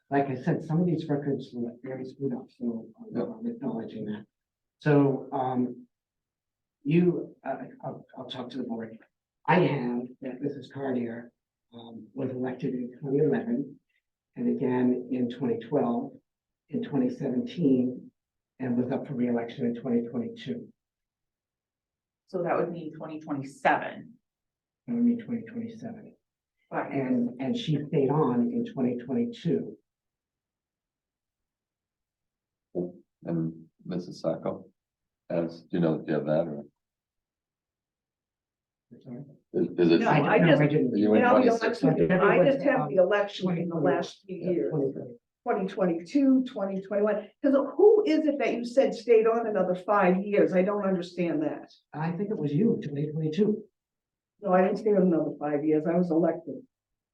like I said, some of these records were very screwed up, so I'm acknowledging that. So, I'll talk to the board. I have that Mrs. Cartier, was elected in 2011, and again in 2012, in 2017, and was up for re-election in 2022. So that would mean 2027. That would mean 2027. Right. And she stayed on in 2022. And Mrs. Sacco, do you know, do you have that or? Sorry. Is it? No, I just- Are you in And I'll be 26? honest with you, I just have the election in the last few years, 2022, 2021. Because who is it that you said stayed on another 5 years? I don't understand that. I think it was you, 2022. No, I didn't stay on another 5 years. I was elected.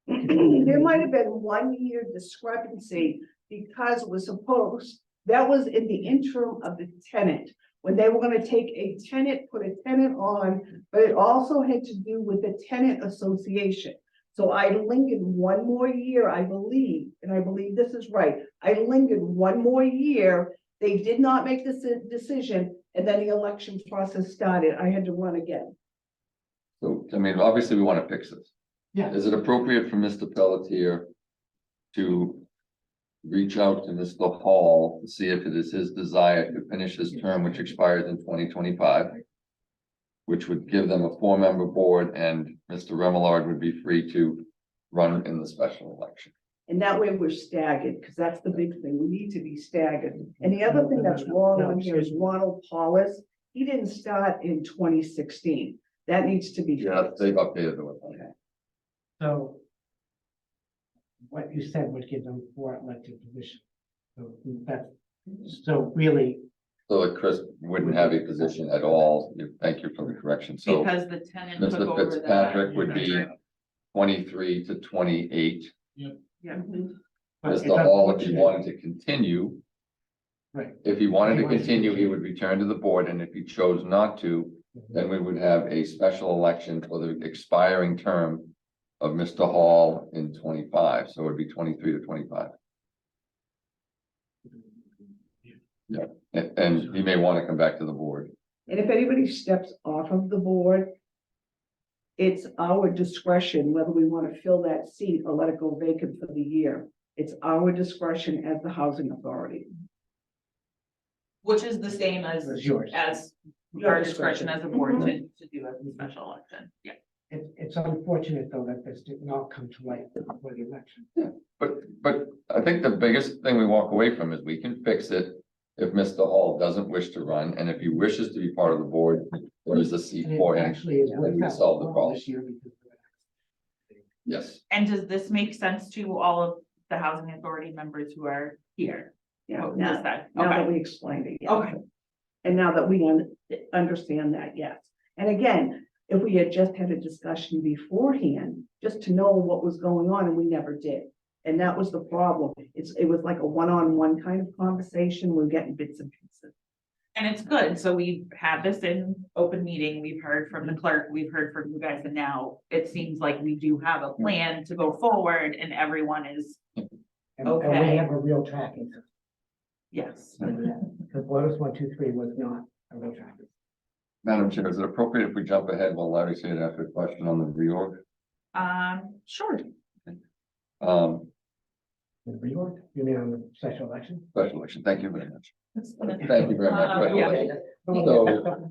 There might have been 1 year discrepancy because it was supposed, that was in the interim of the tenant. When they were gonna take a tenant, put a tenant on, but it also had to do with the tenant association. So I lingered 1 more year, I believe, and I believe this is right. I lingered 1 more year. They did not make this decision, and then the election process started. I had to run again. So, I mean, obviously, we want to fix this. Yeah. Is it appropriate for Mr. Pelletier to reach out to Mr. Hall to see if it is his desire to finish his term, which expires in 2025? Which would give them a 4-member board, and Mr. Remillard would be free to run in the special election. And that way we're staggered, because that's the big thing. We need to be staggered. And the other thing that's wrong on here is Ronald Paulus. He didn't start in 2016. That needs to be Yeah, fixed. they've updated the website. So what you said would give them 4 elected positions. So that's, so really, So that Chris wouldn't have a position at all. Thank you for the correction. So Because the tenant took Mr. over the. Fitzpatrick would be 23 to 28. Yeah. but it's Mr. Hall, if he unfortunate. wanted to continue. Right. If he wanted to If he wants to continue, he continue. would return to the board, and if he chose not to, then we would have a special election for the expiring term of Mr. Hall in 25, so it would be 23 to 25. Yeah, and he may want to come back to the board. And if anybody steps off of the board, it's our discretion whether we want to fill that seat or let it go vacant for the year. It's our discretion as the housing authority. Which is the same as, It's yours. as Your our discretion as a board Mhm. to do a special election. Yeah. It's unfortunate though that this did not come to light before the election. But I think the biggest thing we walk away from is we can fix it if Mr. Hall doesn't wish to run, and if he wishes to be part of the board, there is a seat And it for him. actually is and worked we out solve the well problem. this year because of an Yes, And does this make sense to all of the housing authority members who are here? Yeah, What we now, just said? now that Okay. we explained it, yeah. Okay. And now that we understand that, yes. And again, if we had just had a discussion beforehand, just to know what was going on, and we never did. And that was the problem. It was like a one-on-one kind of conversation. We're getting bits and pieces. And it's good. So we've had this in open meeting. We've heard from the clerk, we've heard from you guys, and now it seems like we do have a plan to go forward and everyone is, And Okay. we have a real tracking system. yes. Because Lotus 123 was not a real tracking. Madam Chair, is it appropriate if we jump ahead while Larry said after a question on the reorg? Sure. The reorg, you mean on the special election? Special election, thank you very much. Thank Thank you very much. yeah. So,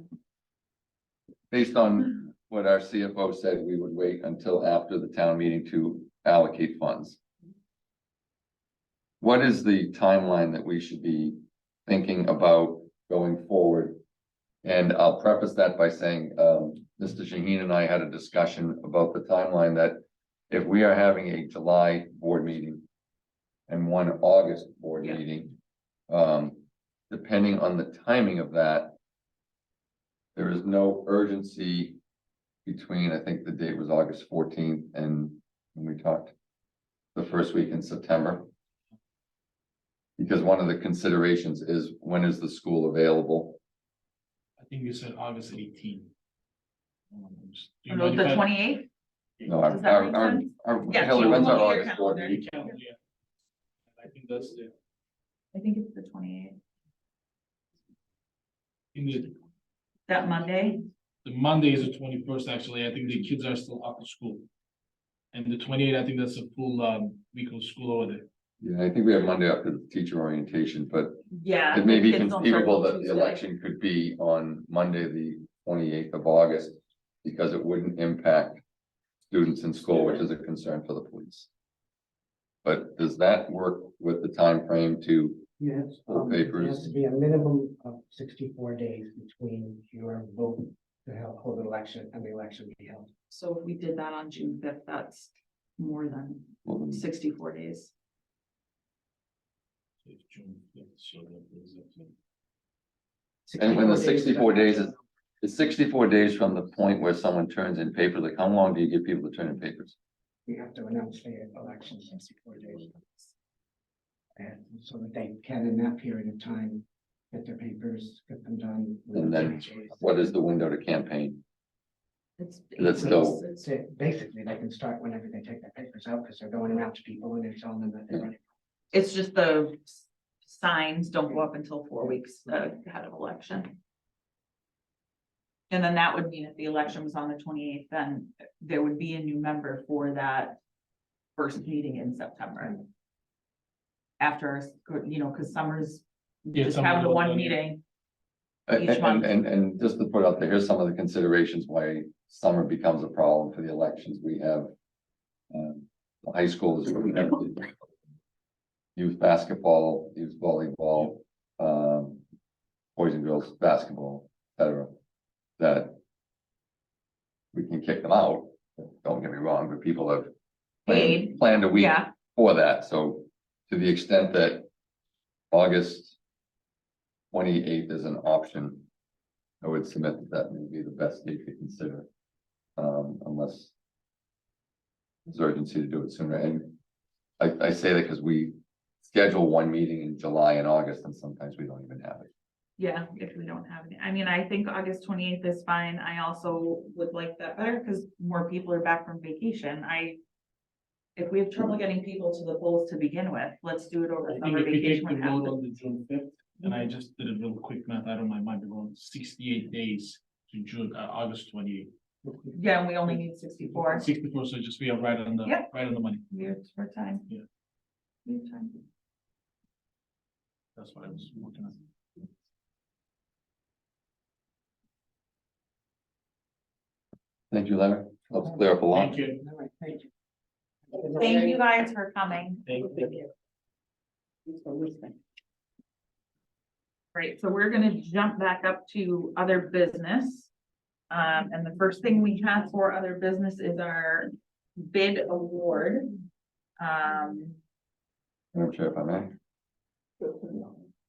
based on what our CFO said, we would wait until after the town meeting to allocate funds. What is the timeline that we should be thinking about going forward? And I'll preface that by saying, Mr. Shaheen and I had a discussion about the timeline that if we are having a July board meeting and one August board Yeah. meeting, depending on the timing of that, there is no urgency between, I think the date was August 14th, and when we talked the first week in September. Because one of the considerations is when is the school available? I think you said August 18th. The 28th? No, Does that make sense? Yeah, Hillary, so when's our look at your August board calendar. meeting? I think that's the, I think it's the 28th. in the, That Monday? the Monday is the 21st, actually. I think the kids are still up to school. And the 28th, I think that's a full week of school over there. Yeah, I think we have Monday up to the teacher orientation, but Yeah. it may be the kids don't start conceivable till that the Tuesday. election could be on Monday, the 28th of August. Because it wouldn't impact students in school, which is a concern for the police. But does that work with the time frame to, Yes, Full there papers. has to be a minimum of 64 days between your vote to hold an election and the election be held. So if we did that on June 5th, that's more than well, 64 days. It's June 5th, so that is it. and when the 64 days is. is, it's 64 days from the point where someone turns in papers, like how long do you give people to turn in papers? We have to announce the election 64 days. And so that they can, in that period of time, get their papers, get them done. And then what is the window to campaign? It's That's still- it's- So basically, they can start whenever they take their papers out, because they're going around to people and they're telling them that they're running. It's just the signs don't go up until 4 weeks ahead of election. And then that would mean if the election was on the 28th, then there would be a new member for that first meeting in September. After, because summers, Yeah, just summer have the one one, yeah. meeting. And, Each month. and just to put out there, here's some of the considerations why summer becomes a problem for the elections. We have. The high school is connected. Youth basketball, youth volleyball, boys and girls basketball, et cetera. That. We can kick them out, don't get me wrong, but people have. Paid. Planned a week Yeah, for that, so to the extent that August 28th is an option, I would submit that that may be the best date to consider, unless there's urgency to do it sooner, and I say that because we schedule one meeting in July and August, and sometimes we don't even have it. yeah, if we don't have any, I mean, I think August 28th is fine. I also would like that better because more people are back from vacation. If we have trouble getting people to the polls to begin with, let's do it over I think summer if you take vacation. the when half vote the- on the June 5th, and I just did a real quick math, I don't know, I might be wrong, 68 days to June, August 28th. Yeah, and we only need 64. 64, so just we are right on the, Yep. right on the money. Years for time. Yeah. We have time. That's what I was working on. Thank you, Larry. Helps clear up a lot. Thank you. All right, thank you. Thank you guys for coming. Thank you. Great, so we're gonna jump back up to other business. And the first thing we have for other business is our bid award. Madam Chair, if I may.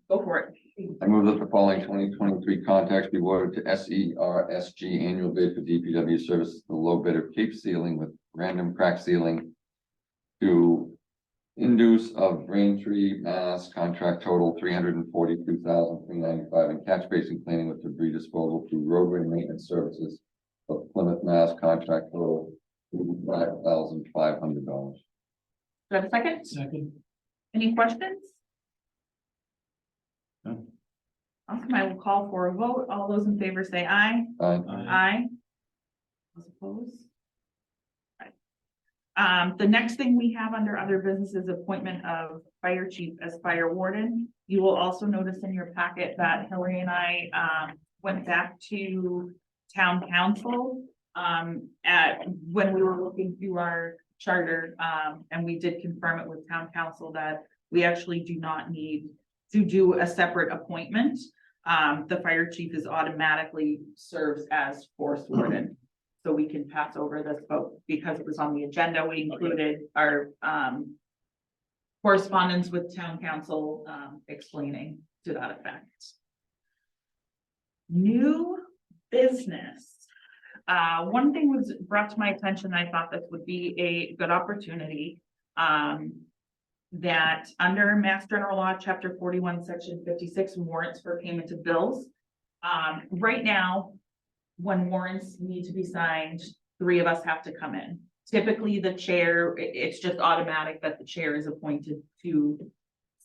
Go for it. I move that the following 2023 contracts be awarded to SERSG annual bid for DPW services, the low bidder Cape Sealing with random crack sealing to Induce of Braintree, Mass, contract total $342,395, and catch basin cleaning with debris disposal through roadway maintenance services of Plymouth, Mass, contract total $5,500. Do I have a second? Second. Any questions? No. Awesome, I will call for a vote. All those in favor say aye. Aye. Those opposed? Right. The next thing we have under other business is appointment of fire chief as fire warden. You will also notice in your packet that Hillary and I went back to town council when we were looking through our charter, and we did confirm it with town council that we actually do not need to do a separate appointment. The fire chief is automatically serves as force warden. So we can pass over this vote because it was on the agenda. We included our correspondence with town council explaining to that effect. New business. One thing was brought to my attention. I thought this would be a good opportunity. That under Mass General Law, Chapter 41, Section 56, warrants for payment of bills. Right now, when warrants need to be signed, 3 of us have to come in. Typically, the chair, it's just automatic that the chair is appointed to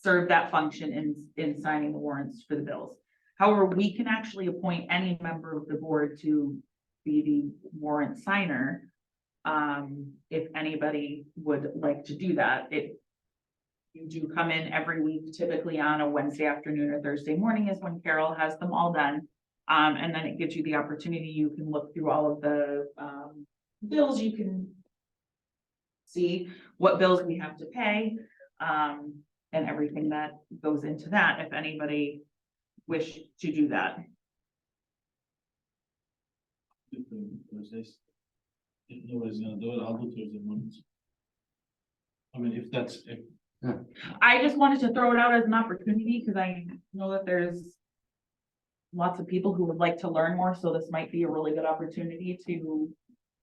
serve that function in signing the warrants for the bills. However, we can actually appoint any member of the board to be the warrant signer. If anybody would like to do that, you do come in every week, typically on a Wednesday afternoon or Thursday morning is when Carol has them all done. And then it gives you the opportunity, you can look through all of the bills, you can see what bills we have to pay, and everything that goes into that, if anybody wish to do that. Thursdays. If nobody's gonna do it, I'll do Thursday mornings. I mean, if I just wanted to throw it out as an opportunity because I know that there's lots of people who would like to learn more, so this might be a really good opportunity to.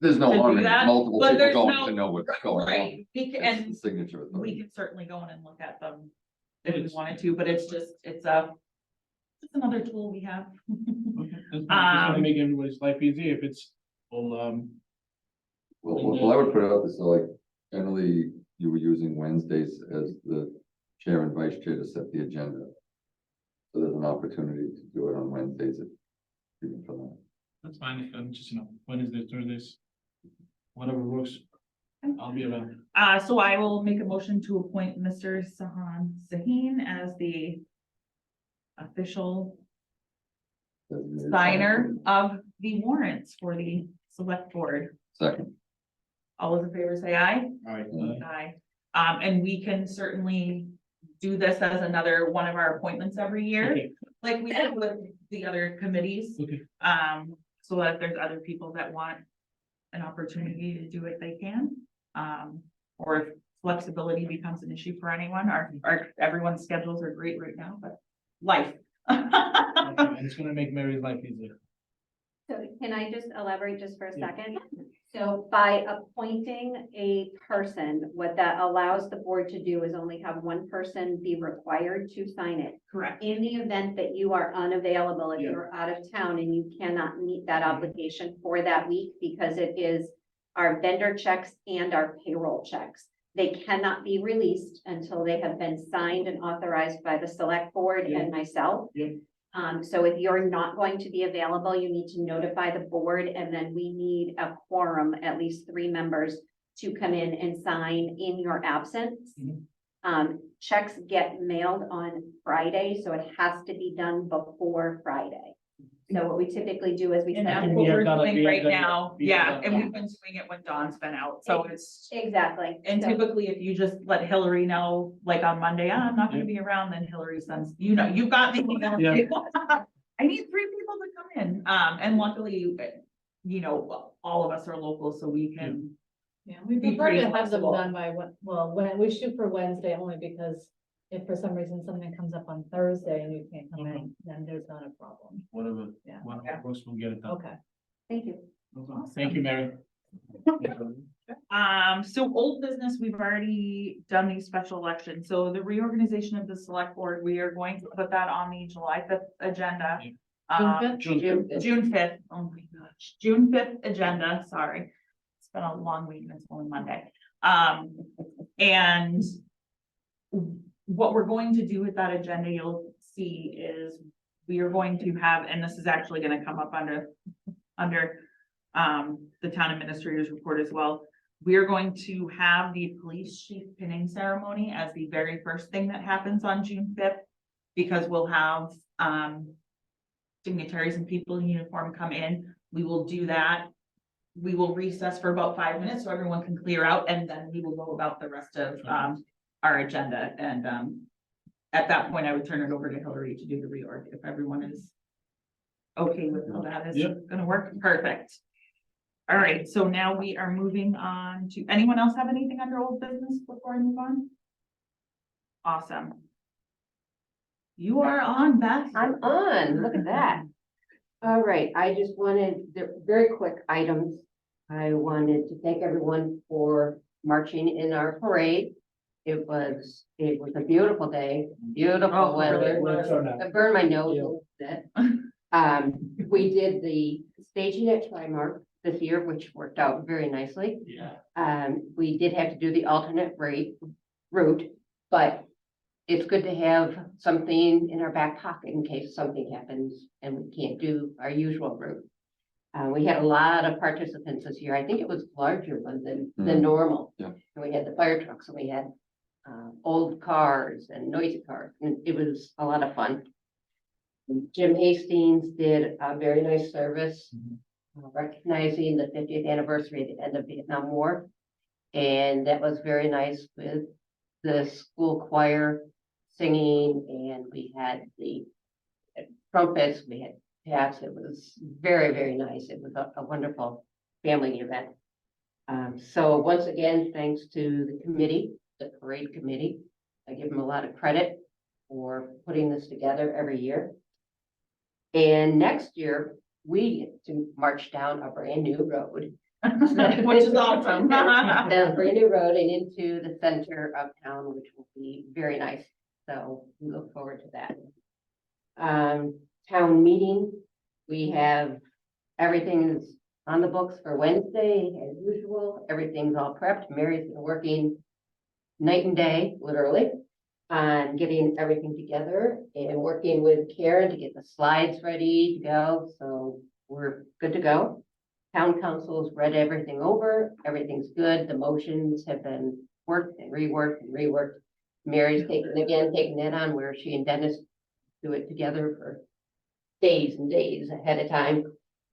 There's no To do harm in that, multiple but people there's going no- to know what's going on. Right, It's and the signature. we can certainly go in and look at them if we It's- wanted to, but it's just another tool we have. Okay, that's fine. Just wanna make everybody's life easier if it's all, Well, I would put it out this, so like, generally, you were using Wednesdays as the chair and vice chair to set the agenda. So there's an opportunity to do it on Wednesdays if even for that. that's fine, if I'm just, Wednesdays, Thursdays. Whatever works, I'll be around. So I will make a motion to appoint Mr. Saheen as the official signer of the warrants for the select board. Second, All those in favor say aye. Aye. Aye. And we can certainly do this as another one of our appointments every year, Okay. like we did with the other committees. Okay. So that if there's other people that want an opportunity to do it, they can. Or if flexibility becomes an issue for anyone, everyone's schedules are great right now, but life. Okay, and it's gonna make Mary's life easier. So can I just elaborate just for a second? So by appointing a person, what that allows the board to do is only have one person be required to sign it. Correct. In the event that you are unavailable, if Yeah. you're out of town and you cannot meet that obligation for that week, because it is our vendor checks and our payroll checks. They cannot be released until they have been signed and authorized by the select board Yeah. and myself. Yeah. So if you're not going to be available, you need to notify the board, and then we need a quorum, at least 3 members, to come in and sign in your absence. Mhm. Checks get mailed on Friday, so it has to be done before Friday. So what we typically do is we. And send that's think what we have we're done it- doing we have right done it- now. we have Yeah, done and it. we've been doing it when Dawn's been out, so it's. Exactly. And So- typically, if you just let Hillary know, like on Monday, I'm not gonna be around, then Hillary sends, you've got the email. Yeah. I need 3 people to come in, and luckily, all of us are local, so we can Yeah, we Be prefer pretty to have them flexible. done by, when we shoot for Wednesday, only because if for some reason something comes up on Thursday and you can't come in, then there's not a problem. Whatever, Yeah. whatever works, we'll get it done. Okay. Thank you. Thank you, Mary. So old business, we've already done these special elections, so the reorganization of the select board, we are going to put that on the July 5th agenda. June 5th, oh my gosh, June 5th agenda, sorry. It's been a long week and it's only Monday. And what we're going to do with that agenda, you'll see is we are going to have, and this is actually gonna come up under the town administrator's report as well. We are going to have the police chief pinning ceremony as the very first thing that happens on June 5th. Because we'll have dignitaries and people in uniform come in. We will do that. We will recess for about 5 minutes so everyone can clear out, and then we will go about the rest of our agenda. And at that point, I would turn it over to Hillary to do the reorg if everyone is okay with how that is Yep. gonna work. Perfect. All right, so now we are moving on to, anyone else have anything under old business before I move on? Awesome. You are on, Beth. I'm on, look at that. All right, I just wanted, the very quick items. I wanted to thank everyone for marching in our parade. It was a beautiful day, beautiful Oh, weather. really? I burned my nose a little bit. We did the staging at Trimark this year, which worked out very nicely. Yeah. We did have to do the alternate route, but it's good to have something in our back pocket in case something happens and we can't do our usual route. We had a lot of participants this year. I think it was larger than normal. Yeah. And we had the fire trucks and we had old cars and noisy cars, and it was a lot of fun. Jim Hastings did a very nice service, recognizing the 50th anniversary at the end of the Vietnam War. And that was very nice with the school choir singing, and we had the trumpets, we had taps. It was very, very nice. It was a wonderful family event. So once again, thanks to the committee, the parade committee. I give them a lot of credit for putting this together every year. And next year, we get to march down a brand new road. Which is awesome. Down a brand new road and into the center of town, which will be very nice. So we look forward to that. Town meeting, we have, everything is on the books for Wednesday as usual. Everything's all prepped. Mary's been working night and day, literally, on getting everything together and working with Karen to get the slides ready to go. So we're good to go. Town council's read everything over. Everything's good. The motions have been worked and reworked and reworked. Mary's taking that on where she and Dennis do it together for days and days ahead of time.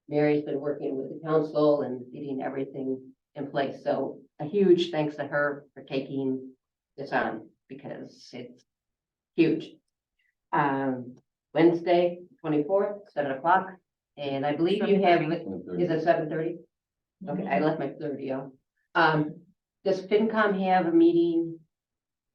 Mary's been working with the council and getting everything in place. So a huge thanks to her for taking this on because it's huge. Wednesday, 24th, 7 o'clock. And I believe you have, is it 7:30? Okay, I left my 30 on. Does FinCom have a meeting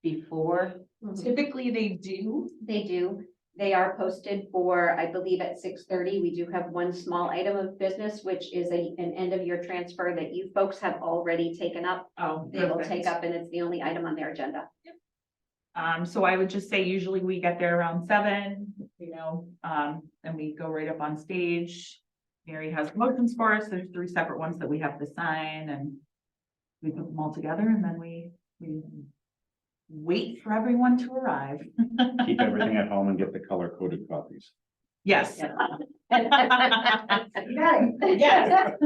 before? Typically, they do. They do. They are posted for, I believe, at 6:30. We do have one small item of business, which is an end of year transfer that you folks have already taken up. Oh, They will perfect. take up, and it's the only item on their agenda. So I would just say usually we get there around 7, and we go right up on stage. Mary has motions for us. There's 3 separate ones that we have to sign, and we put them all together, and then we wait for everyone to arrive. Keep everything at home and get the color coded copies. Yes. You got it. Yes.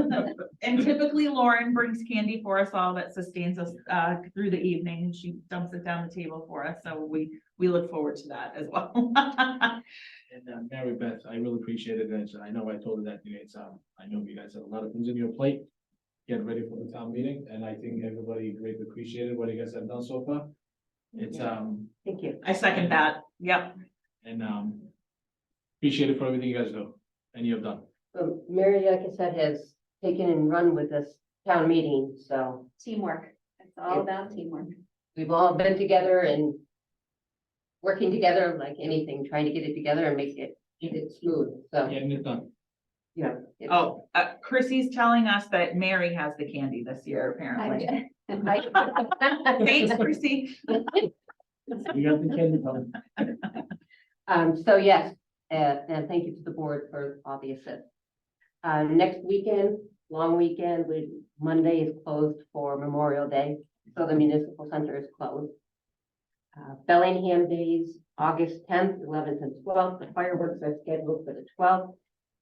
And typically Lauren brings candy for us all that sustains us through the evening. She dumps it down the table for us. So we look forward to that as well. And Mary Beth, I really appreciate it. And I know I told her that today. I know you guys have a lot of things on your plate. Get ready for the town meeting, and I think everybody greatly appreciated what you guys have done so far. It's Thank you. I second that. Yep. and appreciate it for everything you guys do and you have done. Mary, like I said, has taken and run with this town meeting, so Teamwork. It's all about teamwork. we've all been together and working together like anything, trying to get it together and make it smooth, so, Getting it done. you know. it's- Oh, Chrissy's telling us that Mary has the candy this year, apparently. Thanks, Chrissy. You got the candy coming. So yes, and thank you to the board for all the assist. Next weekend, long weekend, Monday is closed for Memorial Day, so the municipal center is closed. Bellingham Days, August 10th, 11th, and 12th, the fireworks are scheduled for the 12th.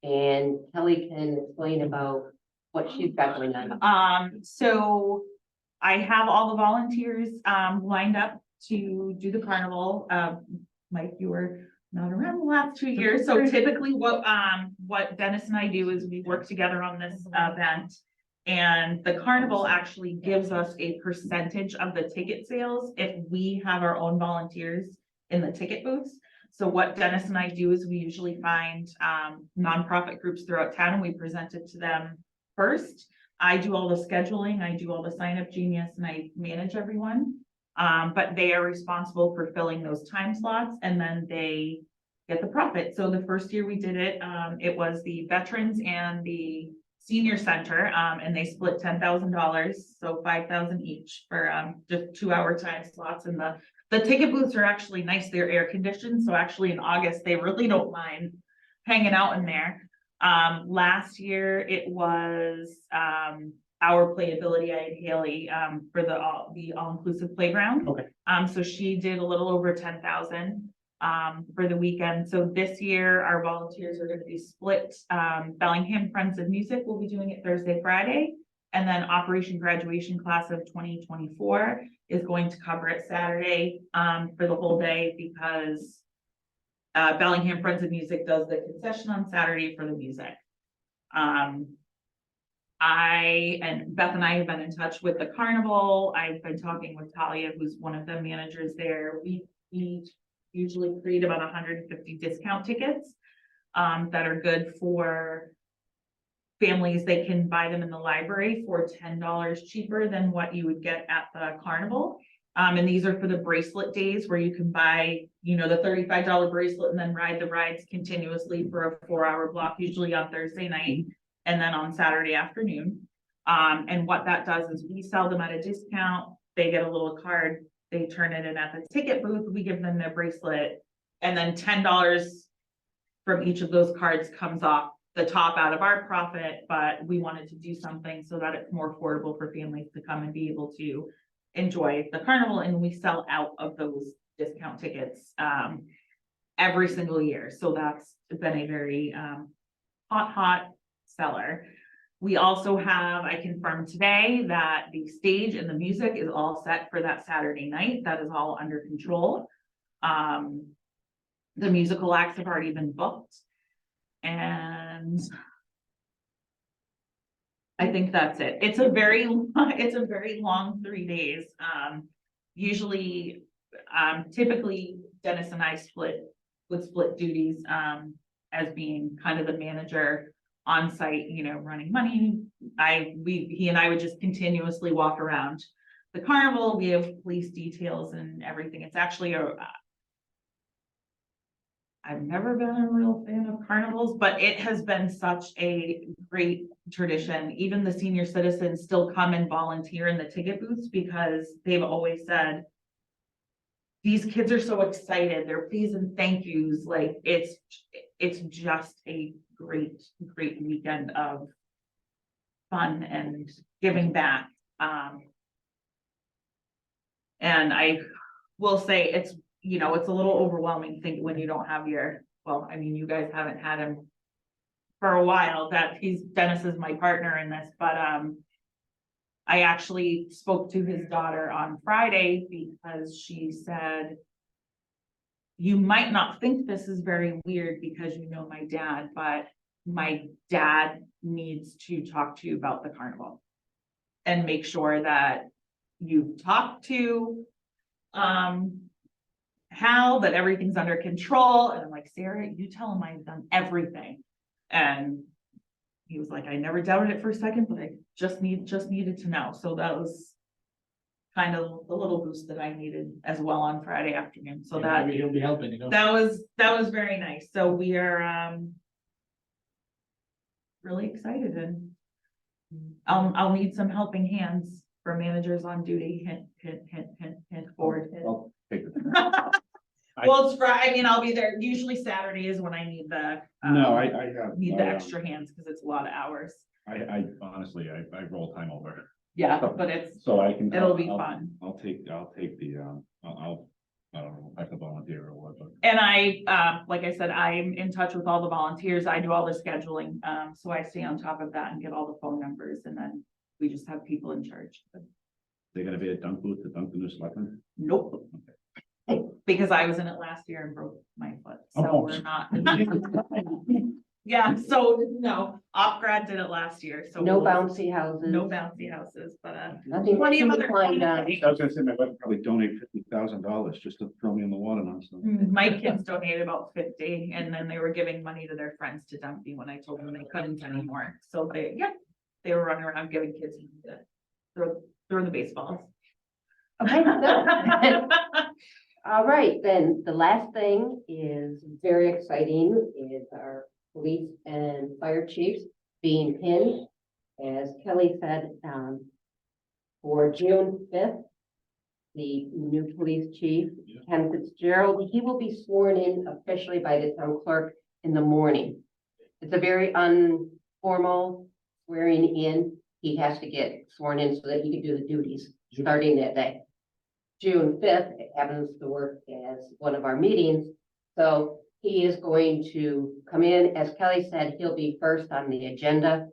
And Kelly can explain about what she's got going on. So I have all the volunteers, lined up to do the carnival. Mike, you were not around the last 2 years, so typically what Dennis and I do is we work together on this event. And the carnival actually gives us a percentage of the ticket sales if we have our own volunteers in the ticket booths. So what Dennis and I do is we usually find nonprofit groups throughout town and we present it to them first. I do all the scheduling, I do all the sign up genius, and I manage everyone. But they are responsible for filling those time slots and then they get the profit. So the first year we did it, it was the veterans and the senior center, and they split $10,000, so $5,000 each for just 2-hour time slots. And the ticket booths are actually nice; they're air conditioned, so actually in August they really don't mind hanging out in there. Last year it was our playability. I had Haley for the all-inclusive playground. Okay. So she did a little over 10,000 for the weekend. So this year our volunteers are going to be split. Bellingham Friends of Music will be doing it Thursday, Friday, and then Operation Graduation Class of 2024 is going to cover it Saturday for the whole day because Bellingham Friends of Music does the concession on Saturday for the music. I and Beth and I have been in touch with the carnival. I've been talking with Talia, who's one of the managers there. We usually create about 150 discount tickets that are good for families. They can buy them in the library for $10 cheaper than what you would get at the carnival. And these are for the bracelet days where you can buy, you know, the $35 bracelet and then ride the rides continuously for a 4-hour block, usually on Thursday night and then on Saturday afternoon. And what that does is we sell them at a discount. They get a little card. They turn it in at the ticket booth. We give them their bracelet, and then $10 from each of those cards comes off the top out of our profit. But we wanted to do something so that it's more affordable for families to come and be able to enjoy the carnival. And we sell out of those discount tickets every single year. So that's been a very hot seller. We also have, I confirmed today that the stage and the music is all set for that Saturday night. That is all under control. The musical acts have already been booked. And I think that's it. It's a very long 3 days. Usually, typically Dennis and I would split duties as being kind of the manager on site, you know, running money. He and I would just continuously walk around the carnival. We have police details and everything. It's actually I've never been a real fan of carnivals, but it has been such a great tradition. Even the senior citizens still come and volunteer in the ticket booths because they've always said, these kids are so excited. They're please and thank yous. Like it's just a great weekend of fun and giving back. And I will say it's, you know, it's a little overwhelming thing when you don't have well, I mean, you guys haven't had him for a while. Dennis is my partner in this, but I actually spoke to his daughter on Friday because she said, you might not think this is very weird because you know my dad, but my dad needs to talk to you about the carnival and make sure that you've talked to Hal, that everything's under control. And I'm like, Sarah, you tell him I've done everything. And he was like, I never doubted it for a second, but I just needed to know. So that was kind of the little boost that I needed as well on Friday afternoon. So that, Maybe he'll be helping, you know? that was very nice. So we are, really excited, and I'll need some helping hands for managers on duty. Hint, hint, hint, hint, hint, forward. Hint. I'll take it. Well, it's Friday. I mean, I'll be there. Usually Saturday is when I need the, No, I have. need the extra hands because it's a lot of hours. I honestly, I roll time over, Yeah, but it's, so I can. it'll be I'll- fun. I'll take the, I don't know, if I can volunteer or what, but. And I, like I said, I'm in touch with all the volunteers. I do all the scheduling. So I stay on top of that and get all the phone numbers, and then we just have people in charge. They're gonna be a dunk booth to dunk the new selectmen? Nope. Because I was in it last year and broke my foot, so Oh. we're not. Yeah, so no, OpGrad did it last year, so. No we'll- bouncy houses. No bouncy houses, but Nothing plenty of to other. climb down. I was gonna say, my wife would probably donate $50,000 just to throw me in the water nonstop. My kids donated about 50, and then they were giving money to their friends to dump me when I told them they couldn't anymore. So they were running around giving kids money to throw the baseballs. Okay, good. All right, then the last thing is very exciting is our police and fire chiefs being pinned. As Kelly said, for June 5th, the new police chief, Ken Fitzgerald, he will be sworn in officially by the town clerk in the morning. It's a very informal swearing in. He has to get sworn in so that he can do the duties starting that day. June 5th happens to work as one of our meetings. So he is going to come in, as Kelly said, he'll be first on the agenda.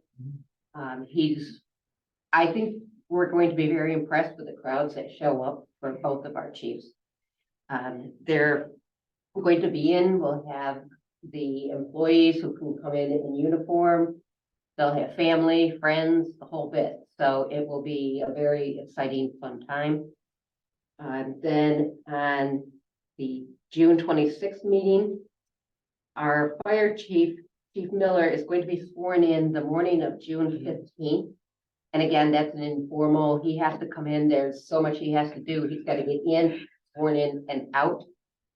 I think we're going to be very impressed with the crowds that show up for both of our chiefs. They're going to be we'll have the employees who can come in uniform. They'll have family, friends, the whole bit. So it will be a very exciting, fun time. Then on the June 26th meeting, our fire chief, Chief Miller, is going to be sworn in the morning of June 15th. And again, that's an informal, he has to come in, there's so much he has to do. He's got to get in, sworn in and out.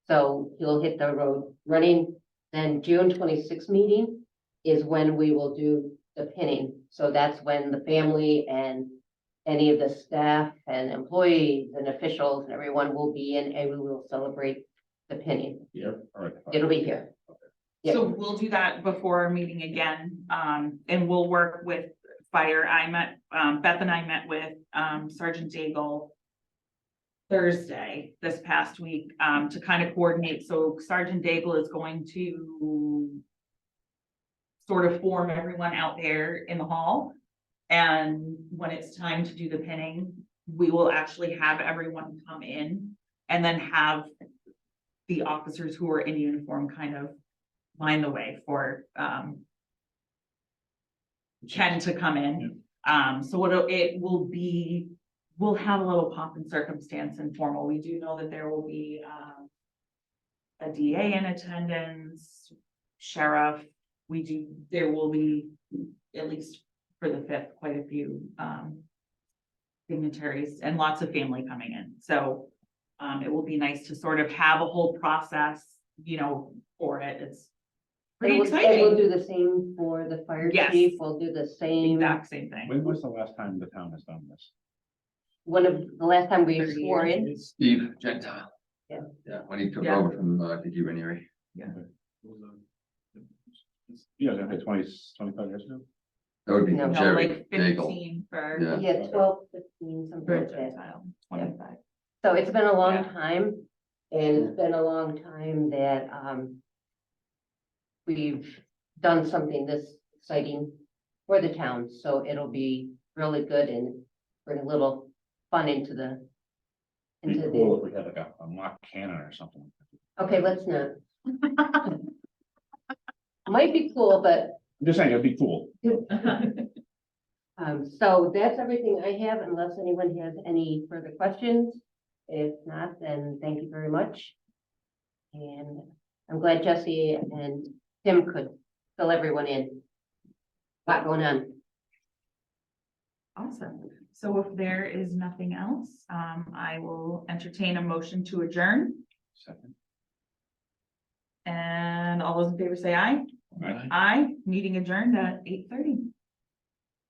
So he'll hit the road running. Then June 26th meeting is when we will do the pinning. So that's when the family and any of the staff and employees and officials and everyone will be in, and we will celebrate the pinning. Yeah, all right. It'll be here. So we'll do that before our meeting again, and we'll work with fire. Beth and I met with, Sergeant Daigle Thursday this past week, to kind of coordinate. So Sergeant Daigle is going to sort of form everyone out there in the hall. And when it's time to do the pinning, we will actually have everyone come in and then have the officers who are in uniform kind of line the way for Ken to come in. So it will be, we'll have a little pomp and circumstance informal. We do know that there will be a DA in attendance, sheriff. There will be, at least for the 5th, quite a few dignitaries and lots of family coming in. So it will be nice to sort of have a whole process, for it. It's pretty And exciting. we'll do the same for the fire Yes. chief. We'll do the same. Exact same thing. When was the last time the town has done this? One of the last time we 30 swore in. years. Steve Gentile. Yeah. Yeah, when he took Yeah. over from, I think you, Ranieri. Yeah, I think 25 years ago. That would be No, from No, Jerry like Daigle. 15 for. Yeah. Yeah, 12, 15, something For like that. Gentile, 25. So it's been a long Yeah. time, and it's been a long time that we've done something this exciting for the town, so it'll be really good and bring a little fun into the. It'd be cool if we had like a mock cannon or something. Okay, let's not. Might be cool, but I'm just saying, it'd be cool. so that's everything I have, unless anyone has any further questions. If not, then thank you very much. And I'm glad Jesse and Tim could fill everyone in. lot going on. Awesome. So if there is nothing else, I will entertain a motion to adjourn. Second. And all those in favor say aye. Aye. Aye, meeting adjourned at 8:30.